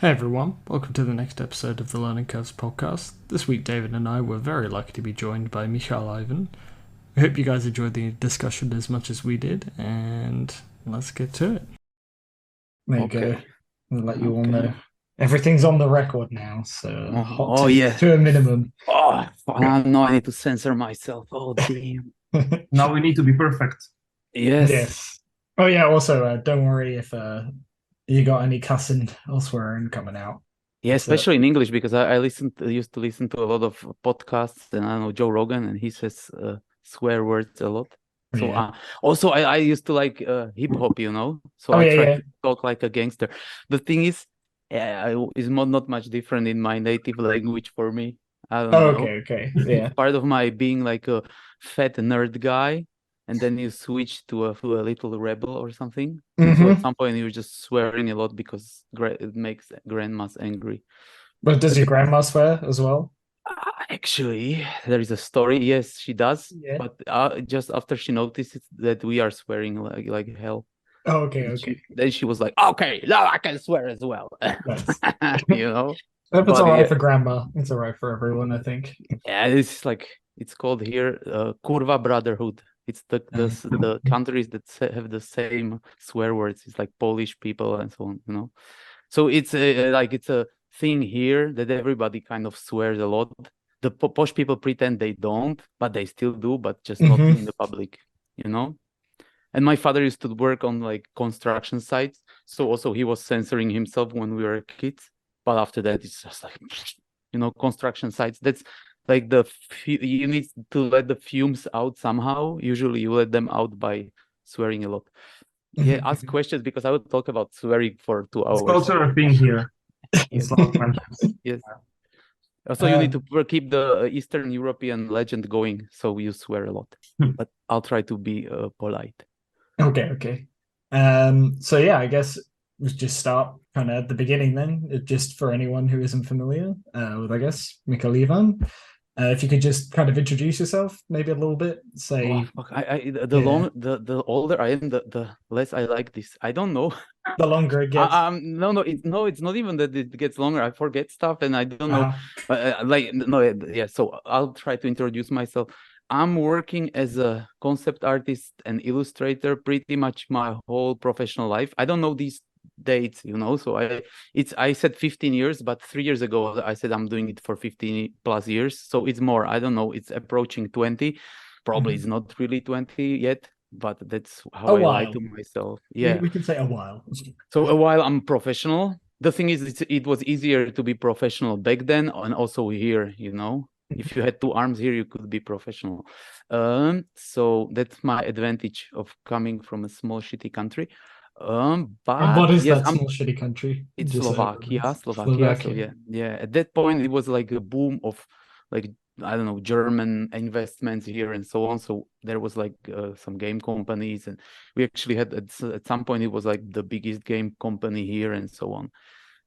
Hey everyone, welcome to the next episode of the Learning Curves podcast. This week, David and I were very lucky to be joined by Michal Ivan. We hope you guys enjoyed the discussion as much as we did, and let's get to it. There you go. Okay. I'll let you all Okay. know. Everything's on the record now, so hot Oh takes yeah. to a minimum. Oh, no, I need to censor myself. Oh damn. Now we need to be perfect. Yes. Yes. Oh yeah, also don't worry if you got any cussing or swearing coming out. Yeah, So, especially in English because I used to listen to a lot of podcasts, and I know Joe Rogan, and he says swear words a lot. So yeah. also I used to like hip hop, So Oh I yeah, try yeah. to talk like a gangster. The thing is, it's not much different in my native language for me. I don't Oh, know. okay. Yeah. Part of my being like a fat nerd guy, and then you switch to a little rebel or something. So at Mm-hmm. some point you're just swearing a lot because it makes grandmas angry. But does But your grandma swear as well? actually, there is a story. Yes, she does. Yeah. But just after she noticed that we are swearing like hell, Oh, okay, then okay. she was like, "Okay, now I can swear as well." Nice. you know. If it's all But right yeah, for grandma, it's all right for everyone, I think. yeah, it's called here Kurva Brotherhood. It's the countries that have the same swear words. It's like Polish people and so on. So it's it's a thing here that everybody kind of swears a lot. The posh people pretend they don't, but they still do, but just not Mm-hmm. in the public. And my father used to work on like construction sites, so also he was censoring himself when we were kids. But after that, it's just like, construction sites. That's like you need to let the fumes out somehow. Usually, you let them out by swearing a lot. Yeah, ask questions because I would talk about swearing for two It's hours. cultural thing here in Yes, Slav countries. yes. Also, you need to Um, keep the Eastern European legend going, so you swear a lot. But I'll try to be polite. okay. So yeah, I guess we just start kind of at the beginning then, just for anyone who isn't familiar with, I guess, Michal Ivan. If you could just kind of introduce yourself, maybe a little bit, Oh say, fuck! yeah, The older I am, the less I like this. I don't know. the longer it gets. No, it's not even that it gets longer. I forget stuff, and I don't know. Uh-huh. No, yeah. So I'll try to introduce myself. I'm working as a concept artist and illustrator pretty much my whole professional life. I don't know these dates. So I said 15 years, but 3 years ago I said I'm doing it for 15 plus years. So it's more. I don't know. It's approaching 20. Probably it's Mhm. not really 20 yet, but that's A how I lie while. to myself. We, Yeah. we can say a while. So a while I'm professional. The thing is, it was easier to be professional back then, and also here. If you had two arms here, you could be professional. So that's my advantage of coming from a small shitty country. And But what is yes, that small shitty country? it's Just so Slovakia. everyone's Slovakia. So Slovakia. yeah. At that point, it was like a boom of like I don't know German investments here and so on. So there was like some game companies, and we actually had at some point it was like the biggest game company here and so on.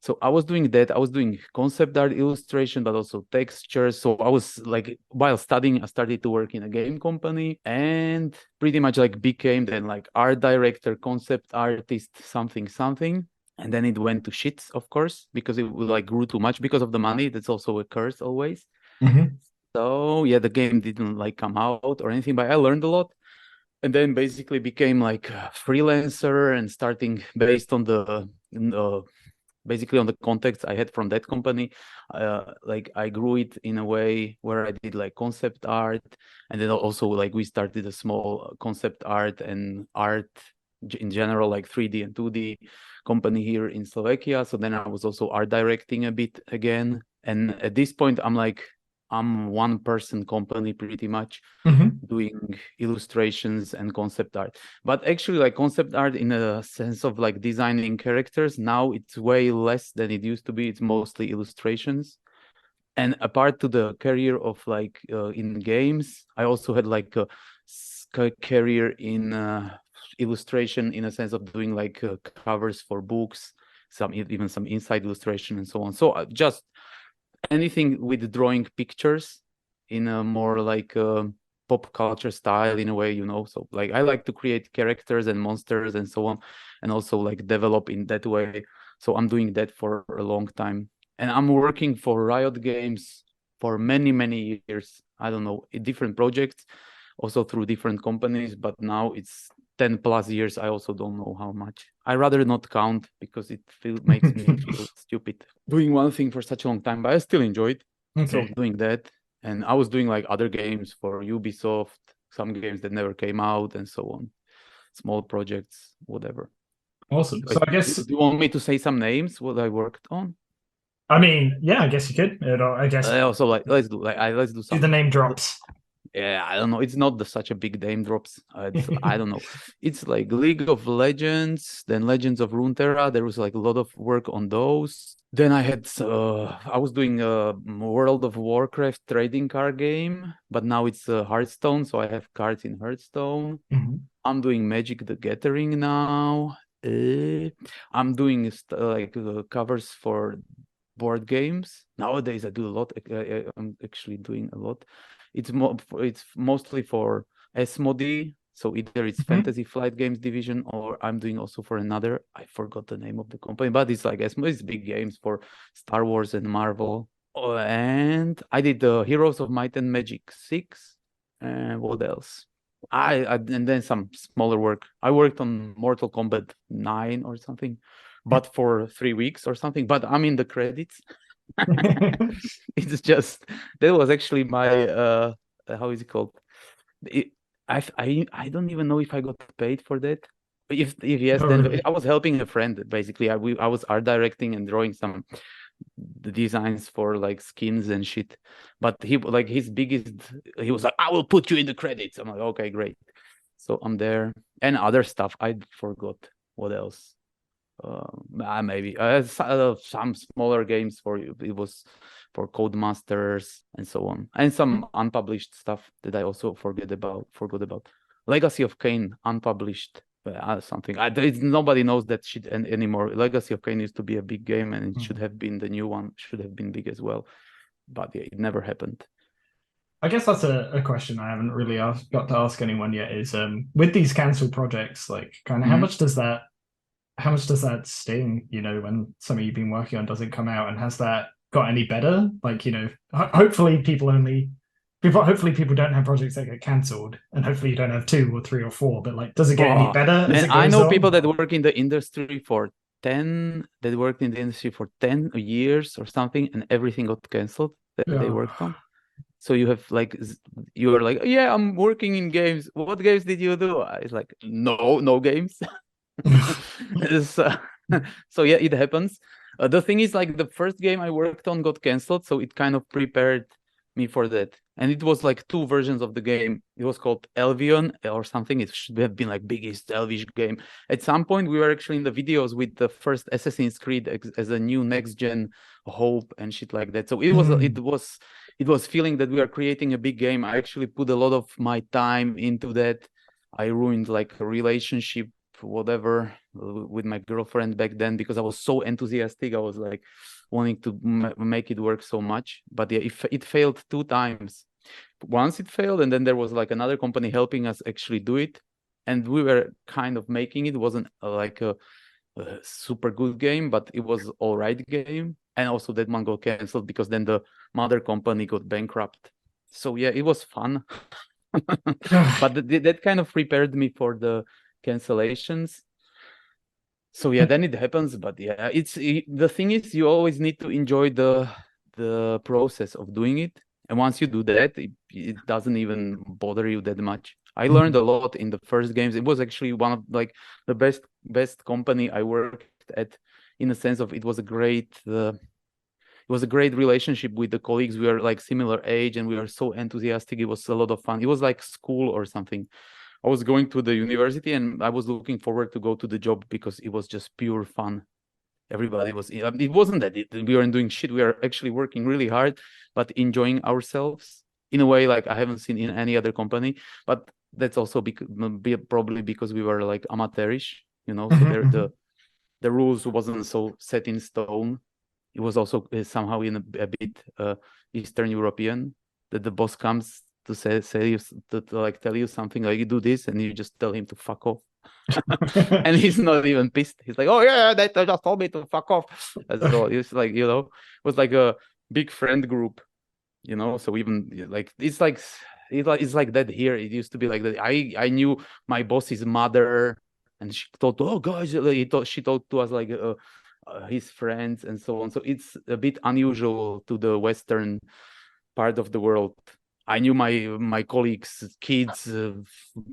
So I was doing that. I was doing concept art illustration, but also textures. So I was like, while studying, I started to work in a game company and pretty much like became then like art director, concept artist, something. And then it went to shit, of course, because it like grew too much because of the money. That's also a curse always. Hmm. So yeah, the game didn't like come out or anything, but I learned a lot. And then basically became like a freelancer and starting based on the basically on the context I had from that company. Like I grew it in a way where I did like concept art, and then also like we started a small concept art and art in general, like 3D and 2D company here in Slovakia. So then I was also art directing a bit again. And at this point, I'm one person company pretty much Hmm. doing illustrations and concept art. But actually like concept art in a sense of like designing characters, now it's way less than it used to be. It's mostly illustrations. And apart to the career of like in games, I also had like a career in illustration in a sense of doing like covers for books, even some inside illustration and so on. So just anything with drawing pictures in a more like pop culture style in a way. So like I like to create characters and monsters and so on, and also like develop in that way So I'm doing that for a long time. And I'm working for Riot Games for many, many years. I don't know, in different projects, also through different companies, but now it's 10 plus years. I also don't know how much. I rather not count because it makes me feel stupid doing one thing for such a long time, but I still enjoy it. So doing that. And I was doing like other games for Ubisoft, some games that never came out and so on. Small projects, whatever. Awesome. So I guess, do you want me to say some names what I worked on? I mean, yeah, I guess you could. I guess Also, like let's do do some. the name drops. Yeah, I don't know. It's not such a big name drops. I don't know. It's like League of Legends, then Legends of Runeterra. There was like a lot of work on those. Then I was doing a World of Warcraft trading card game, but now it's Hearthstone, so I have cards in Hearthstone. Mm-hmm. I'm doing Magic the Gathering now. I'm doing covers for board games. Nowadays, I do a lot. I'm actually doing a lot. It's mostly for Asmodee. So either it's Fantasy Flight Games division, or I'm doing also for another. I forgot the name of the company, but it's like Asmodee. It's big games for Star Wars and Marvel. Oh, and I did the Heroes of Might and Magic 6. And what else? And then some smaller work. I worked on Mortal Kombat 9 or something, but for 3 weeks or something. But I'm in the credits. It's just that was actually my how is it called? I don't even know if I got paid for that. If yes, then really? I was helping a friend basically. I was art directing and drawing some the designs for like skins and shit. But he was like, I will put you in the credits. I'm like, okay, great. So I'm there. And other stuff I forgot. What else? Maybe some smaller games it was for Codemasters and so on, and some unpublished stuff that I also forgot about. Legacy of Kain unpublished something. Nobody knows that shit anymore. Legacy of Kain used to be a big game, and it should have been the new one. Should have been big as well, but yeah, it never happened. I guess that's a question I haven't really got to ask anyone yet. Is with these cancelled projects, like kind of how much does that sting, when something you've been working on doesn't come out, and has that got any better? Like, hopefully people don't have projects that get cancelled, and hopefully you don't have 2 or 3 or 4, but like, does it get any better as it goes I know on? people that work in the industry that worked in the industry for 10 years or something, and everything got cancelled that they worked on. So you have you're like, yeah, I'm working in games. What games did you do? It's like, no games. So yeah, it happens. The thing is, like, the first game I worked on got cancelled, so it kind of prepared me for that. And it was like 2 versions of the game. It was called Elvion or something. It should have been like biggest Elvish game. At some point, we were actually in the videos with the first Assassin's Creed as a new next gen hope and shit like that. So it was feeling that we are creating a big game. I actually put a lot of my time into that. I ruined like a relationship, whatever, with my girlfriend back then because I was so enthusiastic. I was like wanting to make it work so much. But yeah, it failed 2 times. Once it failed, and then there was like another company helping us actually do it, and we were kind of making it. It wasn't like a super good game, but it was all right game. And also that one got canceled because then the mother company got bankrupt. So yeah, it was fun. But that kind of prepared me for the cancellations. So yeah, then it happens. But yeah, the thing is, you always need to enjoy the process of doing it. And once you do that, it doesn't even bother you that much. I learned a lot in the first games. It was actually one of like the best company I worked at, in the sense of it was a great relationship with the colleagues. We were like similar age and we were so enthusiastic. It was a lot of fun. It was like school or something. I was going to the university and I was looking forward to go to the job because it was just pure fun. Everybody was, it wasn't that we weren't doing shit. We are actually working really hard, but enjoying ourselves in a way like I haven't seen in any other company. But that's also probably because we were like amateurish, so the rules wasn't so set in stone. It was also somehow in a bit Eastern European, that the boss comes to say you, to like tell you something, like you do this and you just tell him to fuck off. And he's not even pissed. He's like, oh yeah, they just told me to fuck off. And so it's like, it was like a big friend group, so even like it's like that here. It used to be like that. I knew my boss's mother, and she told, oh guys, she told to us like his friends and so on. So it's a bit unusual to the Western part of the world. I knew my colleagues, kids,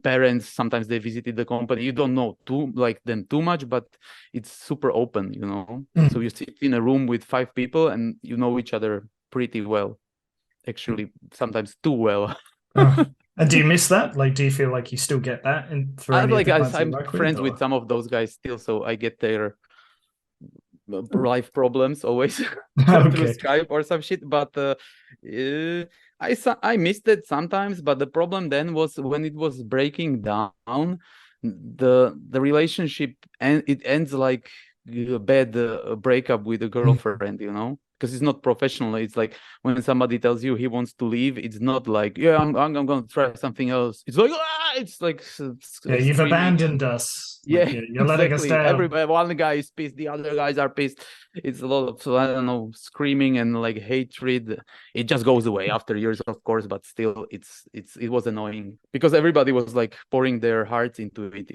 parents. Sometimes they visited the company. You don't know them too much, but it's super open, So you sit in a room with 5 people and you know each other pretty well. Actually, sometimes too well. And do you miss that? Like, do you feel like you still get that for any of the clients you I'm work friends with some of those guys still, so I get their life problems always through Skype or some shit. But I missed it sometimes. But the problem then was when it was breaking down, the relationship, and it ends like a bad breakup with a girlfriend, because it's not professional. It's like when somebody tells you he wants to leave, it's not like, yeah, I'm going to try something else. It's like, it's like, yeah, you've abandoned us. Yeah, like, you're letting us down. Everybody, one guy is pissed, the other guys are pissed. It's a lot of, I don't know, screaming and like hatred. It just goes away after years, of course, but still, it was annoying because everybody was like pouring their hearts into it,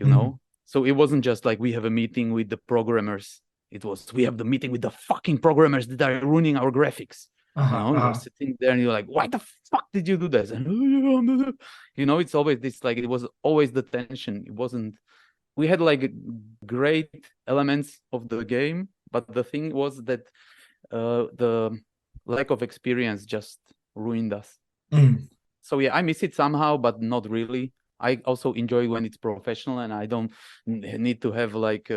So it wasn't just like we have a meeting with the programmers. It was we have the meeting with the fucking programmers that are ruining our graphics. You're sitting there and you're like, why the fuck did you do this? And it's always this, like, it was always the tension. It wasn't. We had like great elements of the game, but the thing was that the lack of experience just ruined us. So yeah, I miss it somehow, but not really. I also enjoy when it's professional and I don't need to have like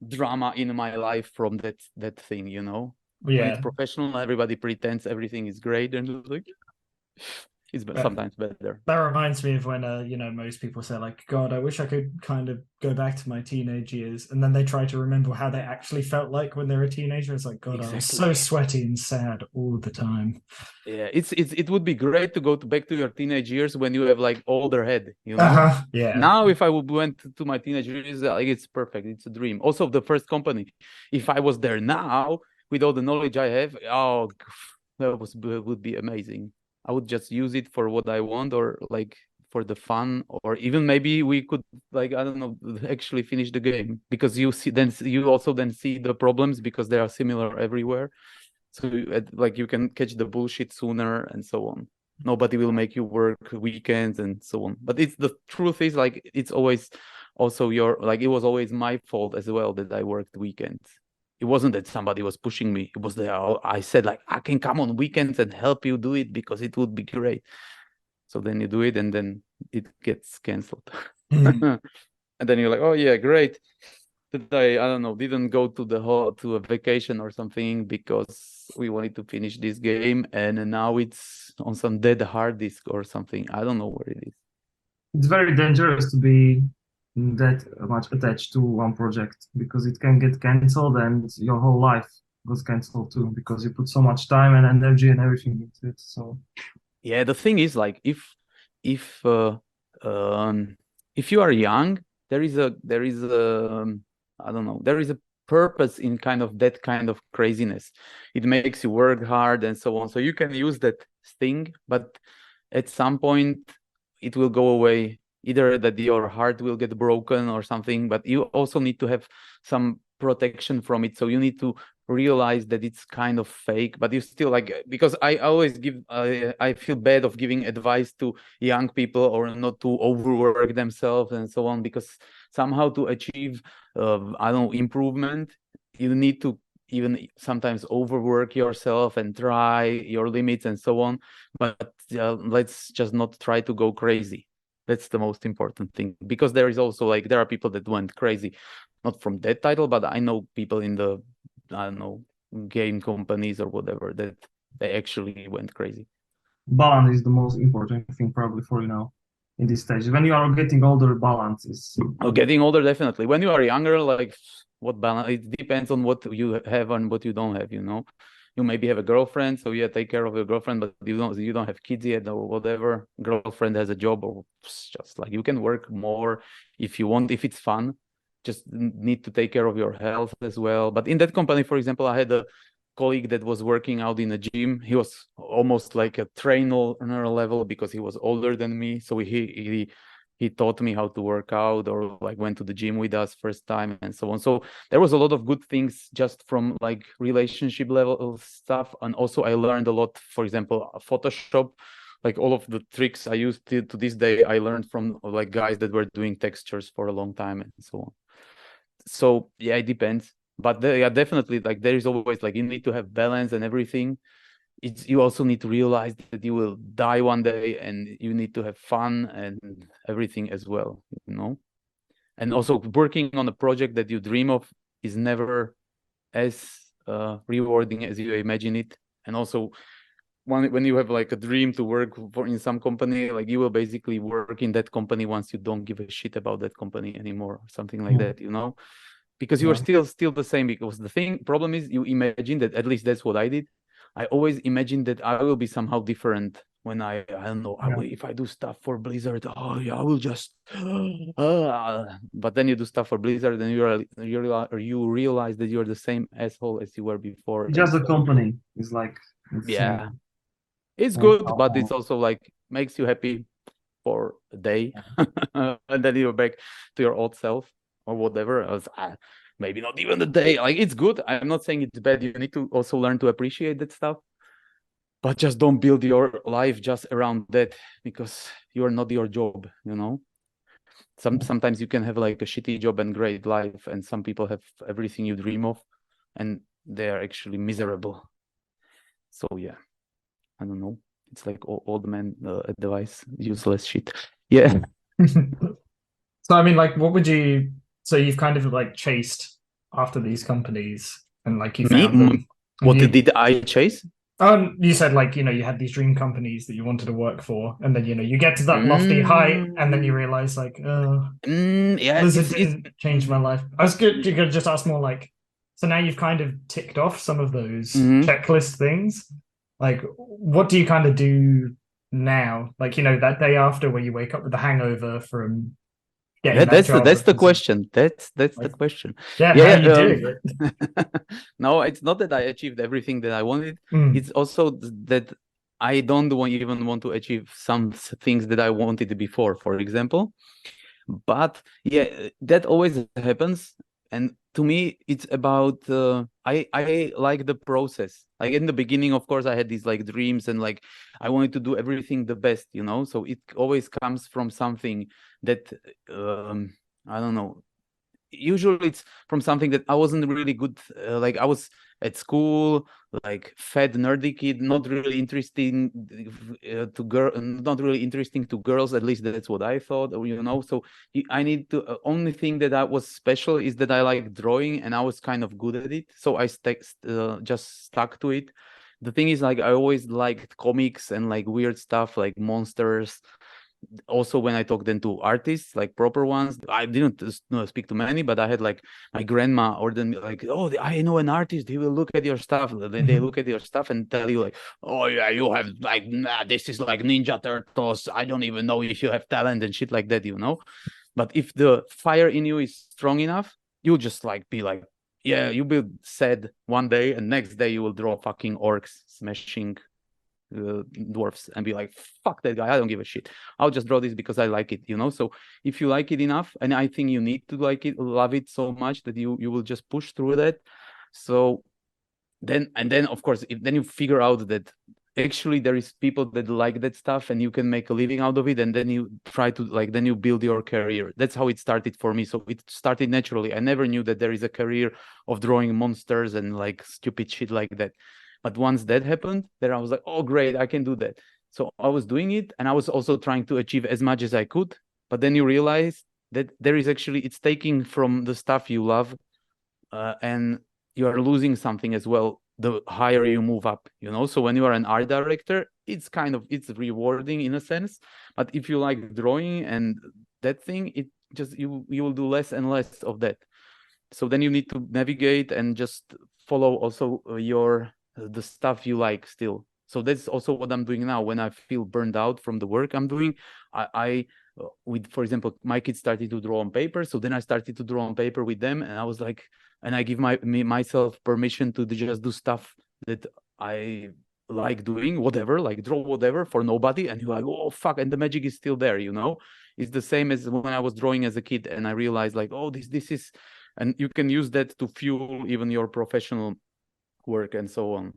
drama in my life from that thing, Yeah. When it's professional, everybody pretends everything is great and like it's sometimes better. That reminds me of when most people say like, God, I wish I could kind of go back to my teenage years, and then they try to remember how they actually felt like when they were a teenager. It's like, God, exactly. I was so sweaty and sad all the time. Yeah, it would be great to go back to your teenage years when you have like older head, Yeah. Now if I went to my teenage years, like, it's perfect. It's a dream. Also, the first company, if I was there now with all the knowledge I have, that would be amazing. I would just use it for what I want, or like for the fun, or even maybe we could, like, I don't know, actually finish the game, because you also see the problems because they are similar everywhere. So like you can catch the bullshit sooner and so on. Nobody will make you work weekends and so on. But the truth is, like, it's always also it was always my fault as well that I worked weekends. It wasn't that somebody was pushing me. It was that I said, like, I can come on weekends and help you do it because it would be great. So then you do it and then it gets canceled. And then you're like, oh yeah, great. That I don't know, didn't go to a vacation or something because we wanted to finish this game, and now it's on some dead hard disk or something. I don't know where it is. It's very dangerous to be that much attached to one project, because it can get canceled and your whole life was canceled too, because you put so much time and energy and everything into it. So yeah, the thing is, like, if you are young, there is a I don't know, there is a purpose in kind of that kind of craziness. It makes you work hard and so on. So you can use that sting, but at some point it will go away. Either that your heart will get broken or something, but you also need to have some protection from it. So you need to realize that it's kind of fake, but you still, like, because I always I feel bad of giving advice to young people, or not to overwork themselves and so on, because somehow to achieve I don't know, improvement, you need to even sometimes overwork yourself and try your limits and so on. But let's just not try to go crazy. That's the most important thing, because there is also, like, there are people that went crazy, not from that title, but I know people in the, I don't know, game companies or whatever, that they actually went crazy. Balance is the most important thing probably for you now in this stage. When you are getting older, balance is. Oh, getting older, definitely. When you are younger, like, what balance. It depends on what you have and what you don't have. You maybe have a girlfriend, so you take care of your girlfriend, but you don't have kids yet or whatever. Girlfriend has a job, or just like you can work more if you want, if it's fun. Just need to take care of your health as well. But in that company, for example, I had a colleague that was working out in a gym. He was almost like a trainer level because he was older than me. So he taught me how to work out, or like went to the gym with us first time and so on. So there was a lot of good things just from like relationship level stuff. And also I learned a lot, for example, Photoshop, like all of the tricks I used to this day, I learned from like guys that were doing textures for a long time and so on. So yeah, it depends. But yeah, definitely, like there is always like you need to have balance and everything. You also need to realize that you will die one day, and you need to have fun and everything as well, And also working on a project that you dream of is never as rewarding as you imagine it. And also when you have like a dream to work for in some company, like you will basically work in that company once you don't give a shit about that company anymore, or something like that, because you are still the same. Because the problem is you imagine that, at least that's what I did. I always imagined that I will be somehow different when I don't know, if I do stuff for Blizzard, I will just but then you do stuff for Blizzard and you realize that you're the same asshole as you were before. Just a company is like, it's good, but it's also like makes you happy for a day and then you're back to your old self or whatever. Maybe not even a day. Like, it's good. I'm not saying it's bad. You need to also learn to appreciate that stuff, but just don't build your life just around that, because you're not your job. Sometimes you can have like a shitty job and great life, and some people have everything you dream of and they are actually miserable. So yeah, I don't know. It's like old man advice, useless shit. Yeah. So I mean, like, what would you? So you've kind of like chased after these companies, and like you found them. What did I chase? You said like you had these dream companies that you wanted to work for, and then you get to that lofty height, and then you realize like, yeah, Blizzard didn't change my life. I was good. You could just ask more like, so now you've kind of ticked off some of those checklist things. Like, what do you kind of do now? Like, that day after where you wake up with the hangover from getting that job. That's the question. That's the question. Yeah, how are you doing it? No, it's not that I achieved everything that I wanted. It's also that I don't even want to achieve some things that I wanted before, for example. But yeah, that always happens. And to me, it's about I like the process. Like in the beginning, of course, I had these like dreams and like I wanted to do everything the best, So it always comes from something that I don't know. Usually it's from something that I wasn't really good. Like I was at school, like fat nerdy kid, not really interesting not really interesting to girls. At least that's what I thought, So I need to. Only thing that I was special is that I like drawing, and I was kind of good at it. So I just stuck to it. The thing is, like, I always liked comics and like weird stuff, like monsters. Also, when I talked then to artists, like proper ones, I didn't speak to many, but I had like my grandma or then like, I know an artist. He will look at your stuff. They look at your stuff and tell you like, oh yeah, you have like, this is like Ninja Turtles. I don't even know if you have talent and shit like that, But if the fire in you is strong enough, you'll just like be like, yeah, you will sad one day, and next day you will draw fucking orcs smashing dwarfs and be like, fuck that guy, I don't give a shit, I'll just draw this because I like it, So if you like it enough, and I think you need to like it, love it so much that you will just push through that. So then of course then you figure out that actually there is people that like that stuff and you can make a living out of it, and then you try to then you build your career. That's how it started for me. So it started naturally. I never knew that there is a career of drawing monsters and like stupid shit like that. But once that happened, then I was like, oh, great, I can do that. So I was doing it, and I was also trying to achieve as much as I could. But then you realize that there is actually, it's taking from the stuff you love, and you are losing something as well the higher you move up, So when you are an art director, it's rewarding in a sense. But if you like drawing and that thing, it just, you will do less and less of that. so then you need to navigate and just follow also the stuff you like still. So that's also what I'm doing now. When I feel burned out from the work I'm doing, I with, for example, my kids started to draw on paper, so then I started to draw on paper with them, and I was like, and I give myself permission to just do stuff that I like doing, whatever, like draw whatever for nobody, and you're like, oh fuck, and the magic is still there, you know. It's the same as when I was drawing as a kid, and I realized like, oh, this is, and you can use that to fuel even your professional work and so on.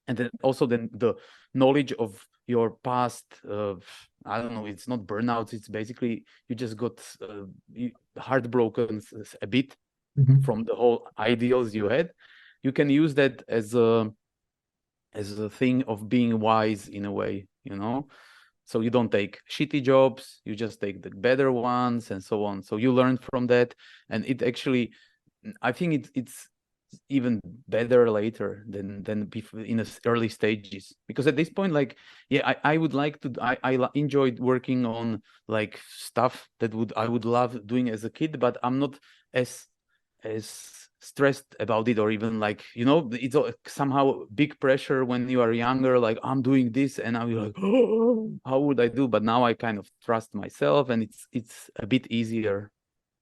And then also then the knowledge of your past, I don't know, it's not burnouts, it's basically you just got heartbroken a bit from the whole ideals you had. You can use that as a thing of being wise in a way, you know. So you don't take shitty jobs, you just take the better ones and so on. So you learn from that, and it actually, I think it's even better later than in the early stages, because at this point, like, yeah, I would like to, I enjoyed working on like stuff that I would love doing as a kid, but I'm not as stressed about it, or even like, you know, it's somehow big pressure when you are younger, like I'm doing this and I'm like, oh, how would I do? But now I kind of trust myself, and it's a bit easier.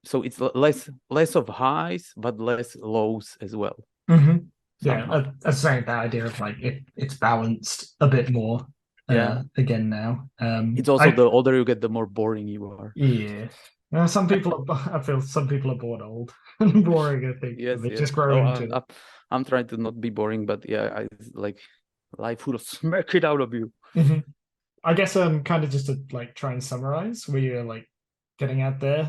So it's less of highs but less lows as well. Yeah, I saying that idea of like it's balanced a bit more. Again now. It's also the older you get, the more boring you are. Yeah. Some people I feel some people are bored old and boring, I think. Yes, they yes. just grow into it. I'm trying to not be boring, but yeah, I like life will smack it out of you. I guess kind of just to like try and summarize where you're like getting at there.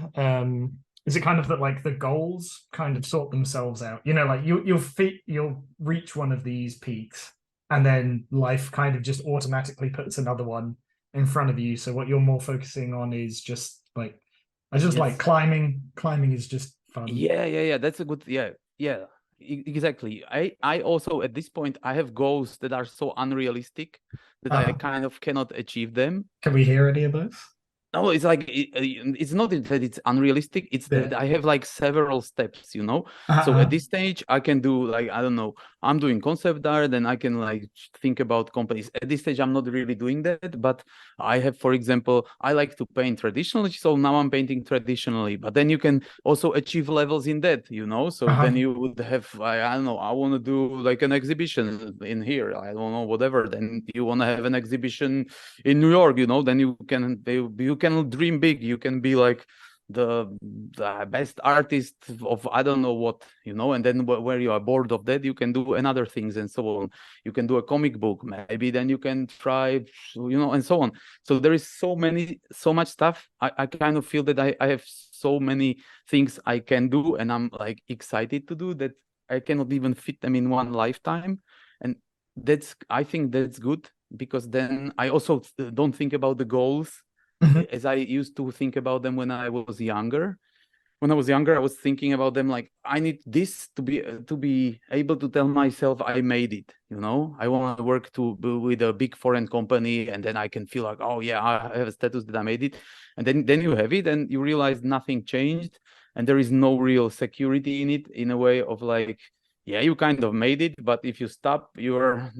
Is it kind of that like the goals kind of sort themselves out? You know, like you'll reach one of these peaks, and then life kind of just automatically puts another one in front of you. So what you're more focusing on is just like, I just like climbing. Climbing is just fun. Yeah. That's a good, yeah. Exactly. I also at this point I have goals that are so unrealistic that I kind of cannot achieve them. Can we hear any of those? No, it's like it's not that it's unrealistic. It's that I have like several steps, you know. So at this stage, I can do like, I don't know, I'm doing concept art, and I can like think about companies. At this stage, I'm not really doing that, but I have, for example, I like to paint traditionally, so now I'm painting traditionally. But then you can also achieve levels in that, you know. So then you would have, I don't know, I want to do like an exhibition in here. I don't know, whatever. Then you want to have an exhibition in New York, you know. Then you can dream big. You can be like the best artist of I don't know what, you know. And then where you are bored of that, you can do another things and so on. You can do a comic book, maybe. Then you can try, you know, and so on. So there is so much stuff. I kind of feel that I have so many things I can do, and I'm like excited to do that. I cannot even fit them in one lifetime, and I think that's good, because then I also don't think about the goals as I used to think about them when I was younger. When I was younger, I was thinking about them like, I need this to be able to tell myself I made it, you know. I want to work with a big foreign company, and then I can feel like, oh yeah, I have a status that I made it. And then you have it, and you realize nothing changed, and there is no real security in it, in a way of like, yeah, you kind of made it, but if you stop, you're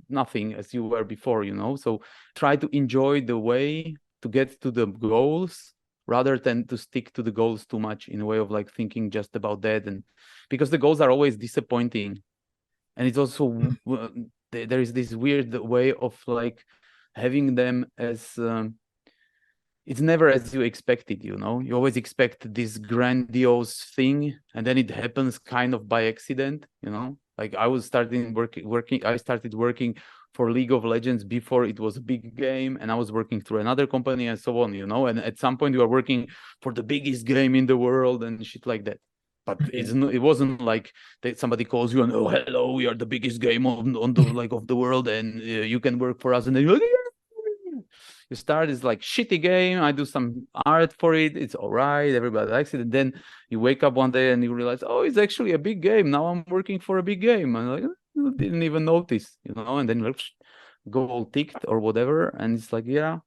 nothing as you were before, you know. So try to enjoy the way to get to the goals, rather than to stick to the goals too much, in a way of like thinking just about that. And because the goals are always disappointing, and it's also there is this weird way of like having them as it's never as you expected, you know. You always expect this grandiose thing, and then it happens kind of by accident, you know. Like I started working for League of Legends before it was a big game, and I was working through another company and so on, you know. And at some point you are working for the biggest game in the world and shit like that. But it wasn't like that somebody calls you and, oh, hello, we are the biggest game on the like of the world, and you can work for us. And then you're like, you start is like shitty game. I do some art for it. It's all right. Everybody likes it. And then you wake up one day and you realize, oh, it's actually a big game. Now I'm working for a big game. And like, didn't even notice, you know. And then you go all ticked or whatever. And it's like, yeah.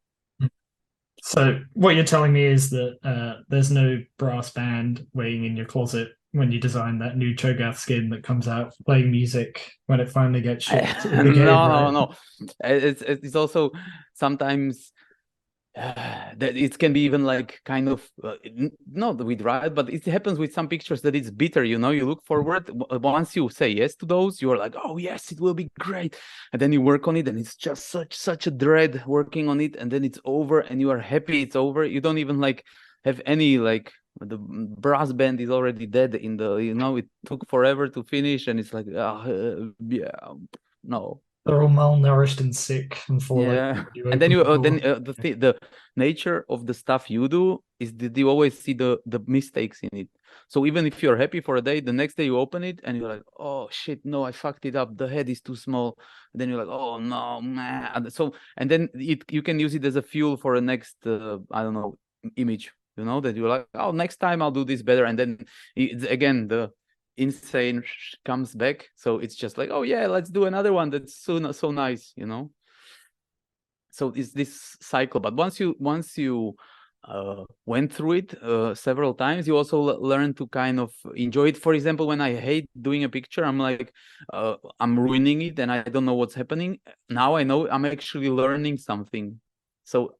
So what you're telling me is that there's no brass band waiting in your closet when you design that new Cho'Gath skin that comes out, playing music when it finally gets shipped in the game, right? No. It's also sometimes that it can be even like kind of not with right, but it happens with some pictures that it's bitter. You look forward once you say yes to those, you're like, oh yes, it will be great, and then you work on it, and it's just such a dread working on it, and then it's over, and you are happy it's over. You don't even like have any like the brass band is already dead in the it took forever to finish, and it's like yeah, no. They're all malnourished and sick and falling. Yeah, and then the nature of the stuff you do is that you always see the mistakes in it. So even if you're happy for a day, the next day you open it and you're like, oh shit, no, I fucked it up. The head is too small. And then you're like, oh no, man. So and then you can use it as a fuel for a next I don't know, image. That you're like, oh, next time I'll do this better. And then again the insane comes back, so it's just like, oh yeah, let's do another one that's so nice. So it's this cycle, but once you went through it several times, you also learn to kind of enjoy it. For example, when I hate doing a picture, I'm like I'm ruining it and I don't know what's happening. Now I know I'm actually learning something. So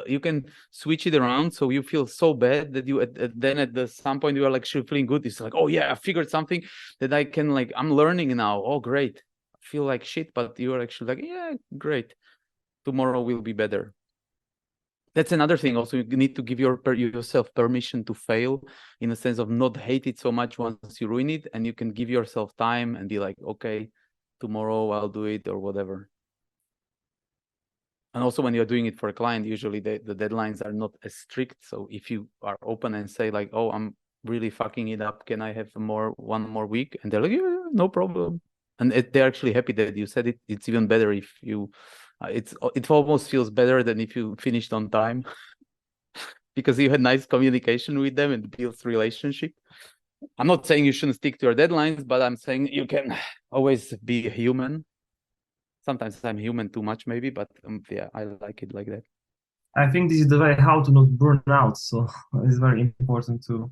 you can switch it around, so you feel so bad that you then at some point you are like feeling good. It's like, oh yeah, I figured something that I can like. I'm learning now. Oh great, I feel like shit, but you are actually like, yeah, great. Tomorrow will be better. That's another thing. Also, you need to give yourself permission to fail, in a sense of not hate it so much once you ruin it, and you can give yourself time and be like, okay, tomorrow I'll do it or whatever. And also when you're doing it for a client, usually the deadlines are not as strict. So if you are open and say like, oh, I'm really fucking it up, can I have one more week? And they're like, yeah, no problem. And they're actually happy that you said it. It's even better if you, it almost feels better than if you finished on time because you had nice communication with them and builds relationship. I'm not saying you shouldn't stick to your deadlines, but I'm saying you can always be human. Sometimes I'm human too much, maybe, but yeah, I like it like that. I think this is the way how to not burn out. So it's very important to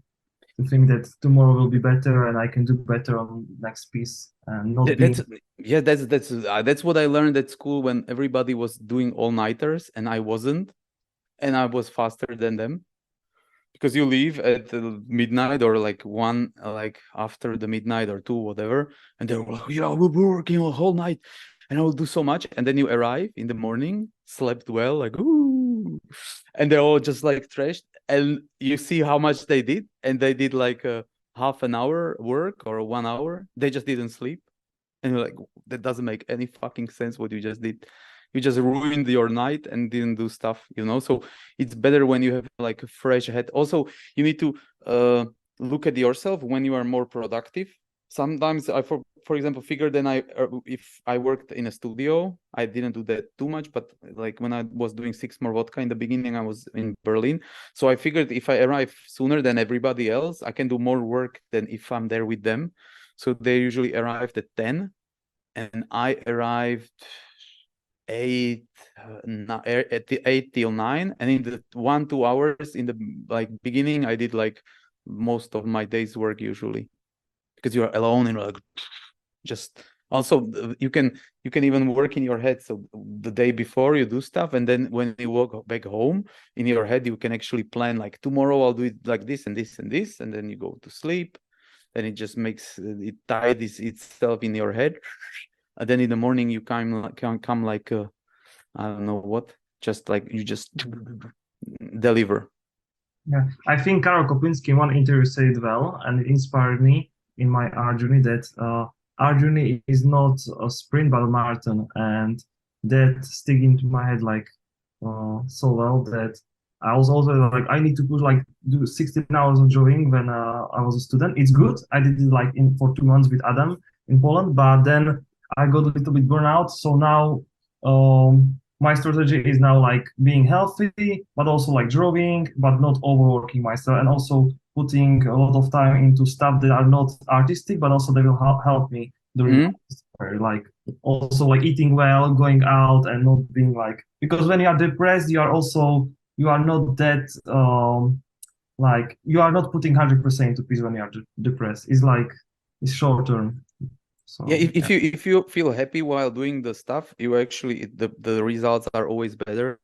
think that tomorrow will be better and I can do better on next piece and not that's what I learned at school when everybody was doing all-nighters and I wasn't, and I was faster than them. Because you leave at midnight or like one, like after the midnight or two, whatever, and they're like, yeah, we're working a whole night and I will do so much. And then you arrive in the morning, slept well, like, ooh, and they're all just like trashed. And you see how much they did, and they did like a half an hour work or 1 hour. They just didn't sleep. And you're like, that doesn't make any fucking sense what you just did. You just ruined your night and didn't do stuff, So it's better when you have like a fresh head. Also, you need to look at yourself when you are more productive. Sometimes I, for example, figured if I worked in a studio, I didn't do that too much. But like when I was doing 6 More Vodka in the beginning, I was in Berlin. So I figured if I arrive sooner than everybody else, I can do more work than if I'm there with them. So they usually arrived at 10 and I arrived 8 till 9, and in the 1-2 hours in the like beginning I did like most of my day's work usually, because you're alone and like just also you can even work in your head. So the day before you do stuff, and then when you walk back home in your head you can actually plan like, tomorrow I'll do it like this and this and this, and then you go to sleep, and it just makes it tidies itself in your head. And then in the morning you come like I don't know what, just like you just deliver. Yeah, I think Karol Kopinski in one interview said it well, and it inspired me in my art journey that art journey is not a sprint but a marathon, and that stick into my head like so well that I was also like, I need to do 16 hours of drawing when I was a student. It's good. I did it like for 2 months with Adam in Poland, but then I got a little bit burnout. So now my strategy is now like being healthy, but also like drawing, but not overworking myself, and also putting a lot of time into stuff that are not artistic, but also they will help me during like also like eating well, going out, and not being like, because when you are depressed, you are not that like you are not putting 100% into peace when you are depressed. It's like it's short term. So Yeah, if you feel happy while doing the stuff, you actually the results are always better.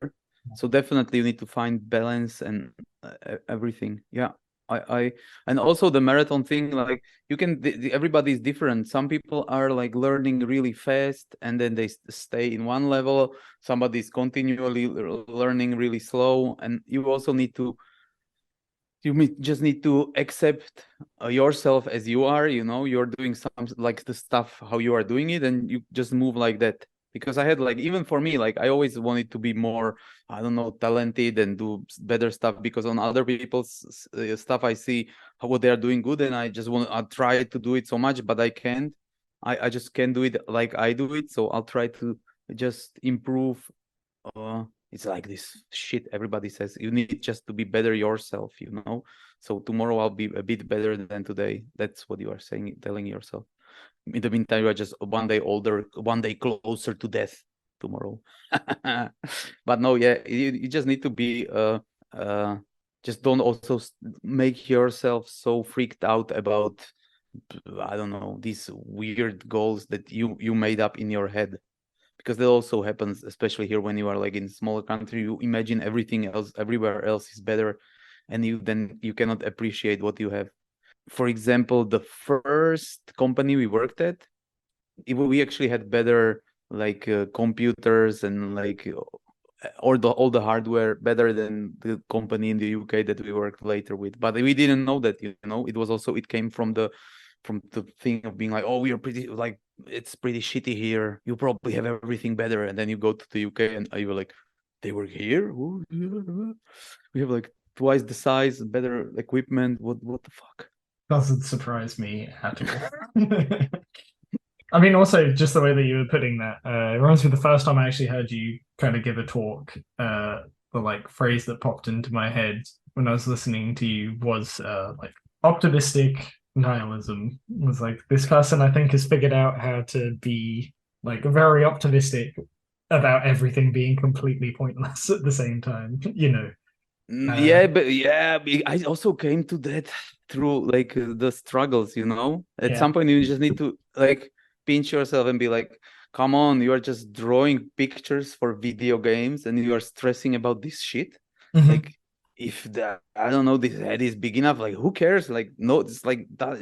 So definitely you need to find balance and everything. Yeah. I and also the marathon thing, like you can everybody's different. Some people are like learning really fast and then they stay in one level. Somebody's continually learning really slow, and you also need to just need to accept yourself as you are. You're doing some like the stuff how you are doing it, and you just move like that. Because I had like, even for me, like I always wanted to be more, I don't know, talented and do better stuff, because on other people's stuff I see what they are doing good, and I try to do it so much, but I can't. I just can't do it like I do it. So I'll try to just improve. It's like this shit everybody says, you need just to be better yourself. So tomorrow I'll be a bit better than today. That's what you are saying, telling yourself. In the meantime, you are just one day older, one day closer to death tomorrow. But no, yeah, you just need to be just don't also make yourself so freaked out about, I don't know, these weird goals that you made up in your head. Because that also happens, especially here when you are like in smaller country, you imagine everything else, everywhere else is better, and you cannot appreciate what you have. For example, the first company we worked at, we actually had better like computers and like all the hardware better than the company in the UK that we worked later with. But we didn't know that, it came from the thing of being like, oh, we are pretty, like, it's pretty shitty here, you probably have everything better. And then you go to the UK and you were like, they work here? Ooh, yeah. We have like twice the size, better equipment. What the fuck? Doesn't surprise me at all. I mean, also just the way that you were putting that, it reminds me of the first time I actually heard you kind of give a talk. The like phrase that popped into my head when I was listening to you was like optimistic nihilism. It was like, this person I think has figured out how to be like very optimistic about everything being completely pointless at the same time. Yeah, but yeah, I also came to that through like the struggles, At Yeah. some point, you just need to like pinch yourself and be like, come on, you are just drawing pictures for video games and you are stressing about this shit. Mhm. Like, if I don't know, this head is big enough, like, who cares? Like, no, it's like that.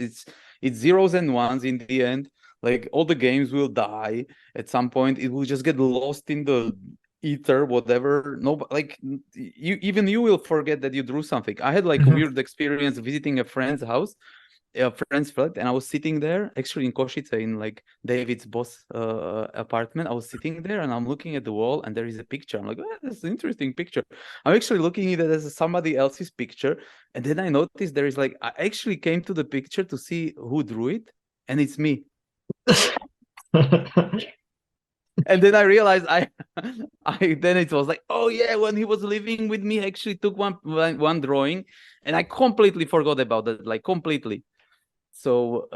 It's zeros and ones in the end. Like, all the games will die at some point. It will just get lost in the ether, whatever. No, like, you will forget that you drew something. I had like a Mhm. weird experience visiting a friend's house, a friend's flat, and I was sitting there actually in Košice, in like David's boss apartment. I was sitting there and I'm looking at the wall and there is a picture. I'm like, oh, that's an interesting picture. I'm actually looking at it as somebody else's picture, and then I noticed there is like, I actually came to the picture to see who drew it, and it's me. And then I realized then it was like, oh yeah, when he was living with me, I actually took one drawing, and I completely forgot about that, like completely. So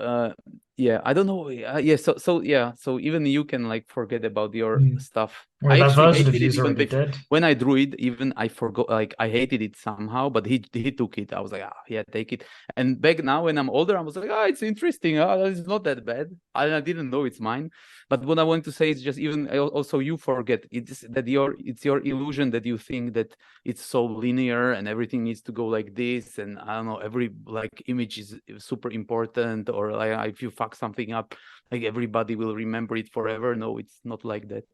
yeah, I don't know. Yeah, so even you can like forget about your stuff. Well, I that actually version of hated you it is even already dead. when I drew it. Even I forgot, like I hated it somehow. But he took it. I was like, yeah, take it. And back now when I'm older, I was like, it's interesting. It's not that bad. I didn't know it's mine. But what I want to say is just, even also you forget it's your illusion that you think that it's so linear and everything needs to go like this, and I don't know, every like image is super important, or like if you fuck something up, like everybody will remember it forever. No, it's not like that.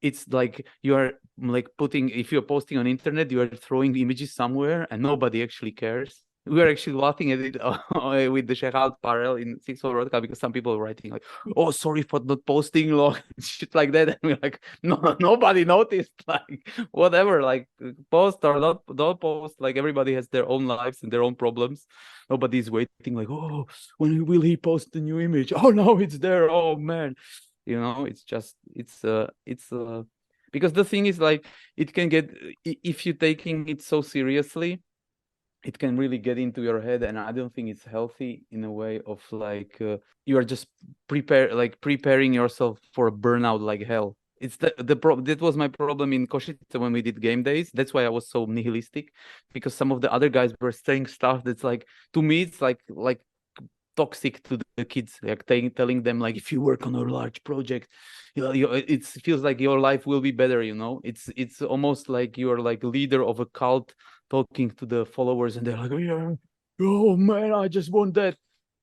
It's like you are like if you're posting on internet, you are throwing images somewhere and nobody actually cares. We are actually laughing at it with the Shekhard parallel in Six for Vodka, because some people are writing like, oh, sorry for not posting long shit like that. And we're like, no, nobody noticed. Like, whatever, like, post or don't post. Like, everybody has their own lives and their own problems. Nobody's waiting like, oh, when will he post the new image? Oh, no, it's there. Oh, man. It's just, because the thing is, like, it can get, if you're taking it so seriously, it can really get into your head, and I don't think it's healthy in a way of like you are just preparing yourself for a burnout like hell. it's that was my problem in Košice when we did game days. That's why I was so nihilistic, because some of the other guys were saying stuff that's like, to me it's like toxic to the kids, like telling them like, if you work on a large project, it feels like your life will be better, you know. It's almost like you're like leader of a cult talking to the followers, and they're like, yeah, oh man, I just want that.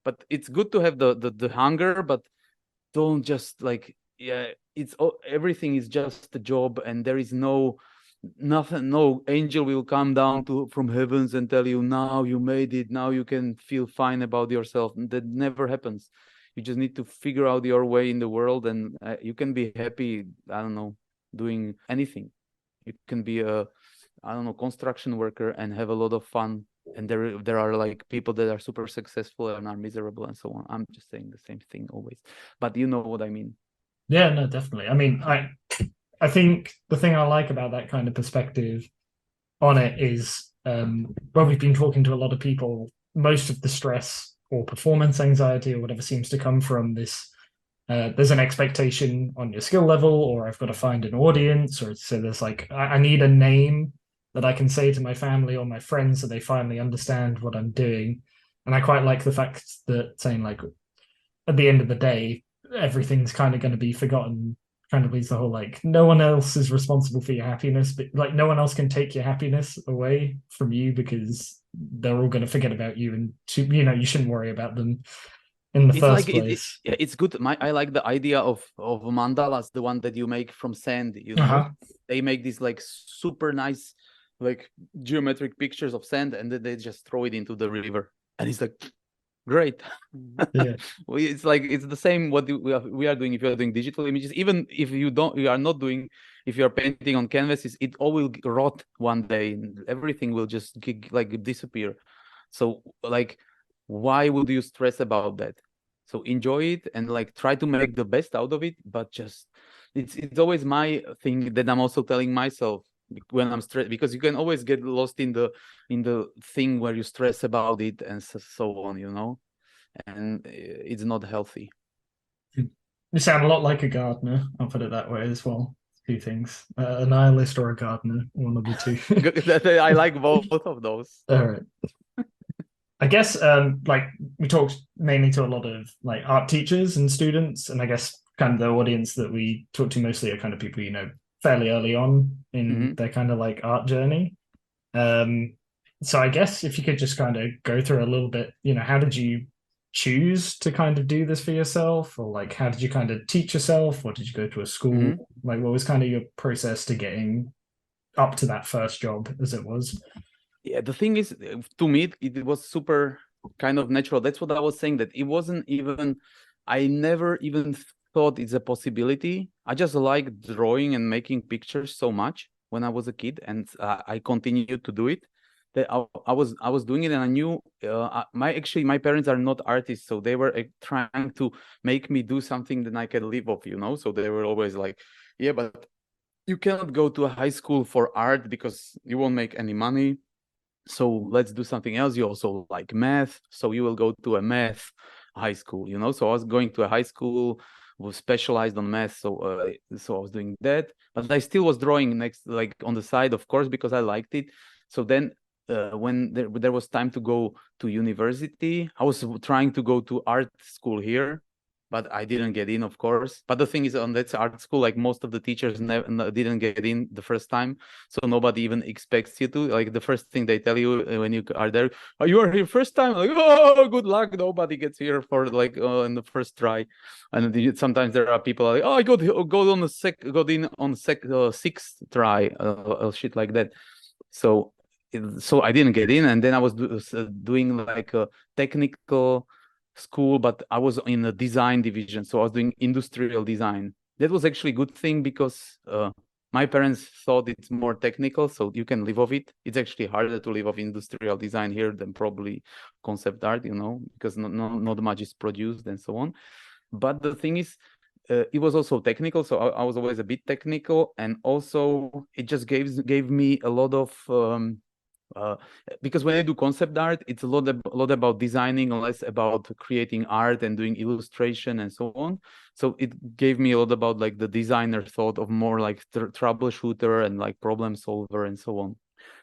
But it's good to have the hunger, but don't just like, yeah, everything is just a job, and there is nothing, no angel will come down from heavens and tell you, now you made it, now you can feel fine about yourself. That never happens. You just need to figure out your way in the world, and you can be happy, I don't know, doing anything. You can be a, I don't know, construction worker and have a lot of fun, and there are like people that are super successful and are miserable and so on. I'm just saying the same thing always, but you know what I mean. Yeah, no, definitely. I mean, I think the thing I like about that kind of perspective on it is, when we've been talking to a lot of people, most of the stress or performance anxiety or whatever seems to come from this. There's an expectation on your skill level, or I've got to find an audience, or so there's like, I need a name that I can say to my family or my friends so they finally understand what I'm doing. And I quite like the fact that saying like, at the end of the day, everything's kind of going to be forgotten. Kind of leads the whole like, no one else is responsible for your happiness, but like no one else can take your happiness away from you, because they're all going to forget about you, and you shouldn't worry about them in the first place. It's good. I like the idea of mandalas, the one that you make from sand. You know, they make these like super nice, like geometric pictures of sand, and then they just throw it into the river, and it's like, great. Yeah. It's like, it's the same what we are doing. If you are doing digital images, even if you are not doing, if you are painting on canvases, it all will rot one day, and everything will just like disappear. So like, why would you stress about that? So enjoy it and like try to make the best out of it, but just it's always my thing that I'm also telling myself when I'm stressed, because you can always get lost in the thing where you stress about it and so on, you know, and it's not healthy. You sound a lot like a gardener, I'll put it that way as well. Two things, a nihilist or a gardener, one of the two. I like both of those. All right. I guess like we talked mainly to a lot of like art teachers and students, and I guess kind of the audience that we talk to mostly are kind of people, fairly early on in their kind of like art journey. So I guess if you could just kind of go through a little bit, how did you choose to kind of do this for yourself, or like how did you kind of teach yourself, or did you go to a school? Like what was kind of your process to getting up to that first job, as it was? Yeah, the thing is, to me, it was super kind of natural. That's what I was saying, that it wasn't even, I never even thought it's a possibility. I just like drawing and making pictures so much when I was a kid, and I continued to do it. That I was doing it, and I knew my parents are not artists, so they were trying to make me do something that I can live off, So they were always like, yeah, but you cannot go to a high school for art because you won't make any money. So let's do something else. You also like math, so you will go to a math high school, So I was going to a high school, was specialized on math, so I was doing that. But I still was drawing next, like on the side, of course, because I liked it. So then when there was time to go to university, I was trying to go to art school here, but I didn't get in, of course. But the thing is, on that art school, like most of the teachers didn't get in the first time, so nobody even expects you to. Like the first thing they tell you when you are there, oh, you are here first time. Like, oh, good luck. Nobody gets here for like in the first try. And sometimes there are people like, oh, I got in on sixth try, shit like that. So I didn't get in, and then I was doing like a technical school, but I was in a design division, so I was doing industrial design. That was actually a good thing because my parents thought it's more technical, so you can live off it. It's actually harder to live off industrial design here than probably concept art, because not much is produced and so on. But the thing is, it was also technical, so I was always a bit technical, and also it just gave me a lot of because when I do concept art, it's a lot about designing, less about creating art and doing illustration and so on. So it gave me a lot about like the designer thought of more like troubleshooter and like problem solver and so on.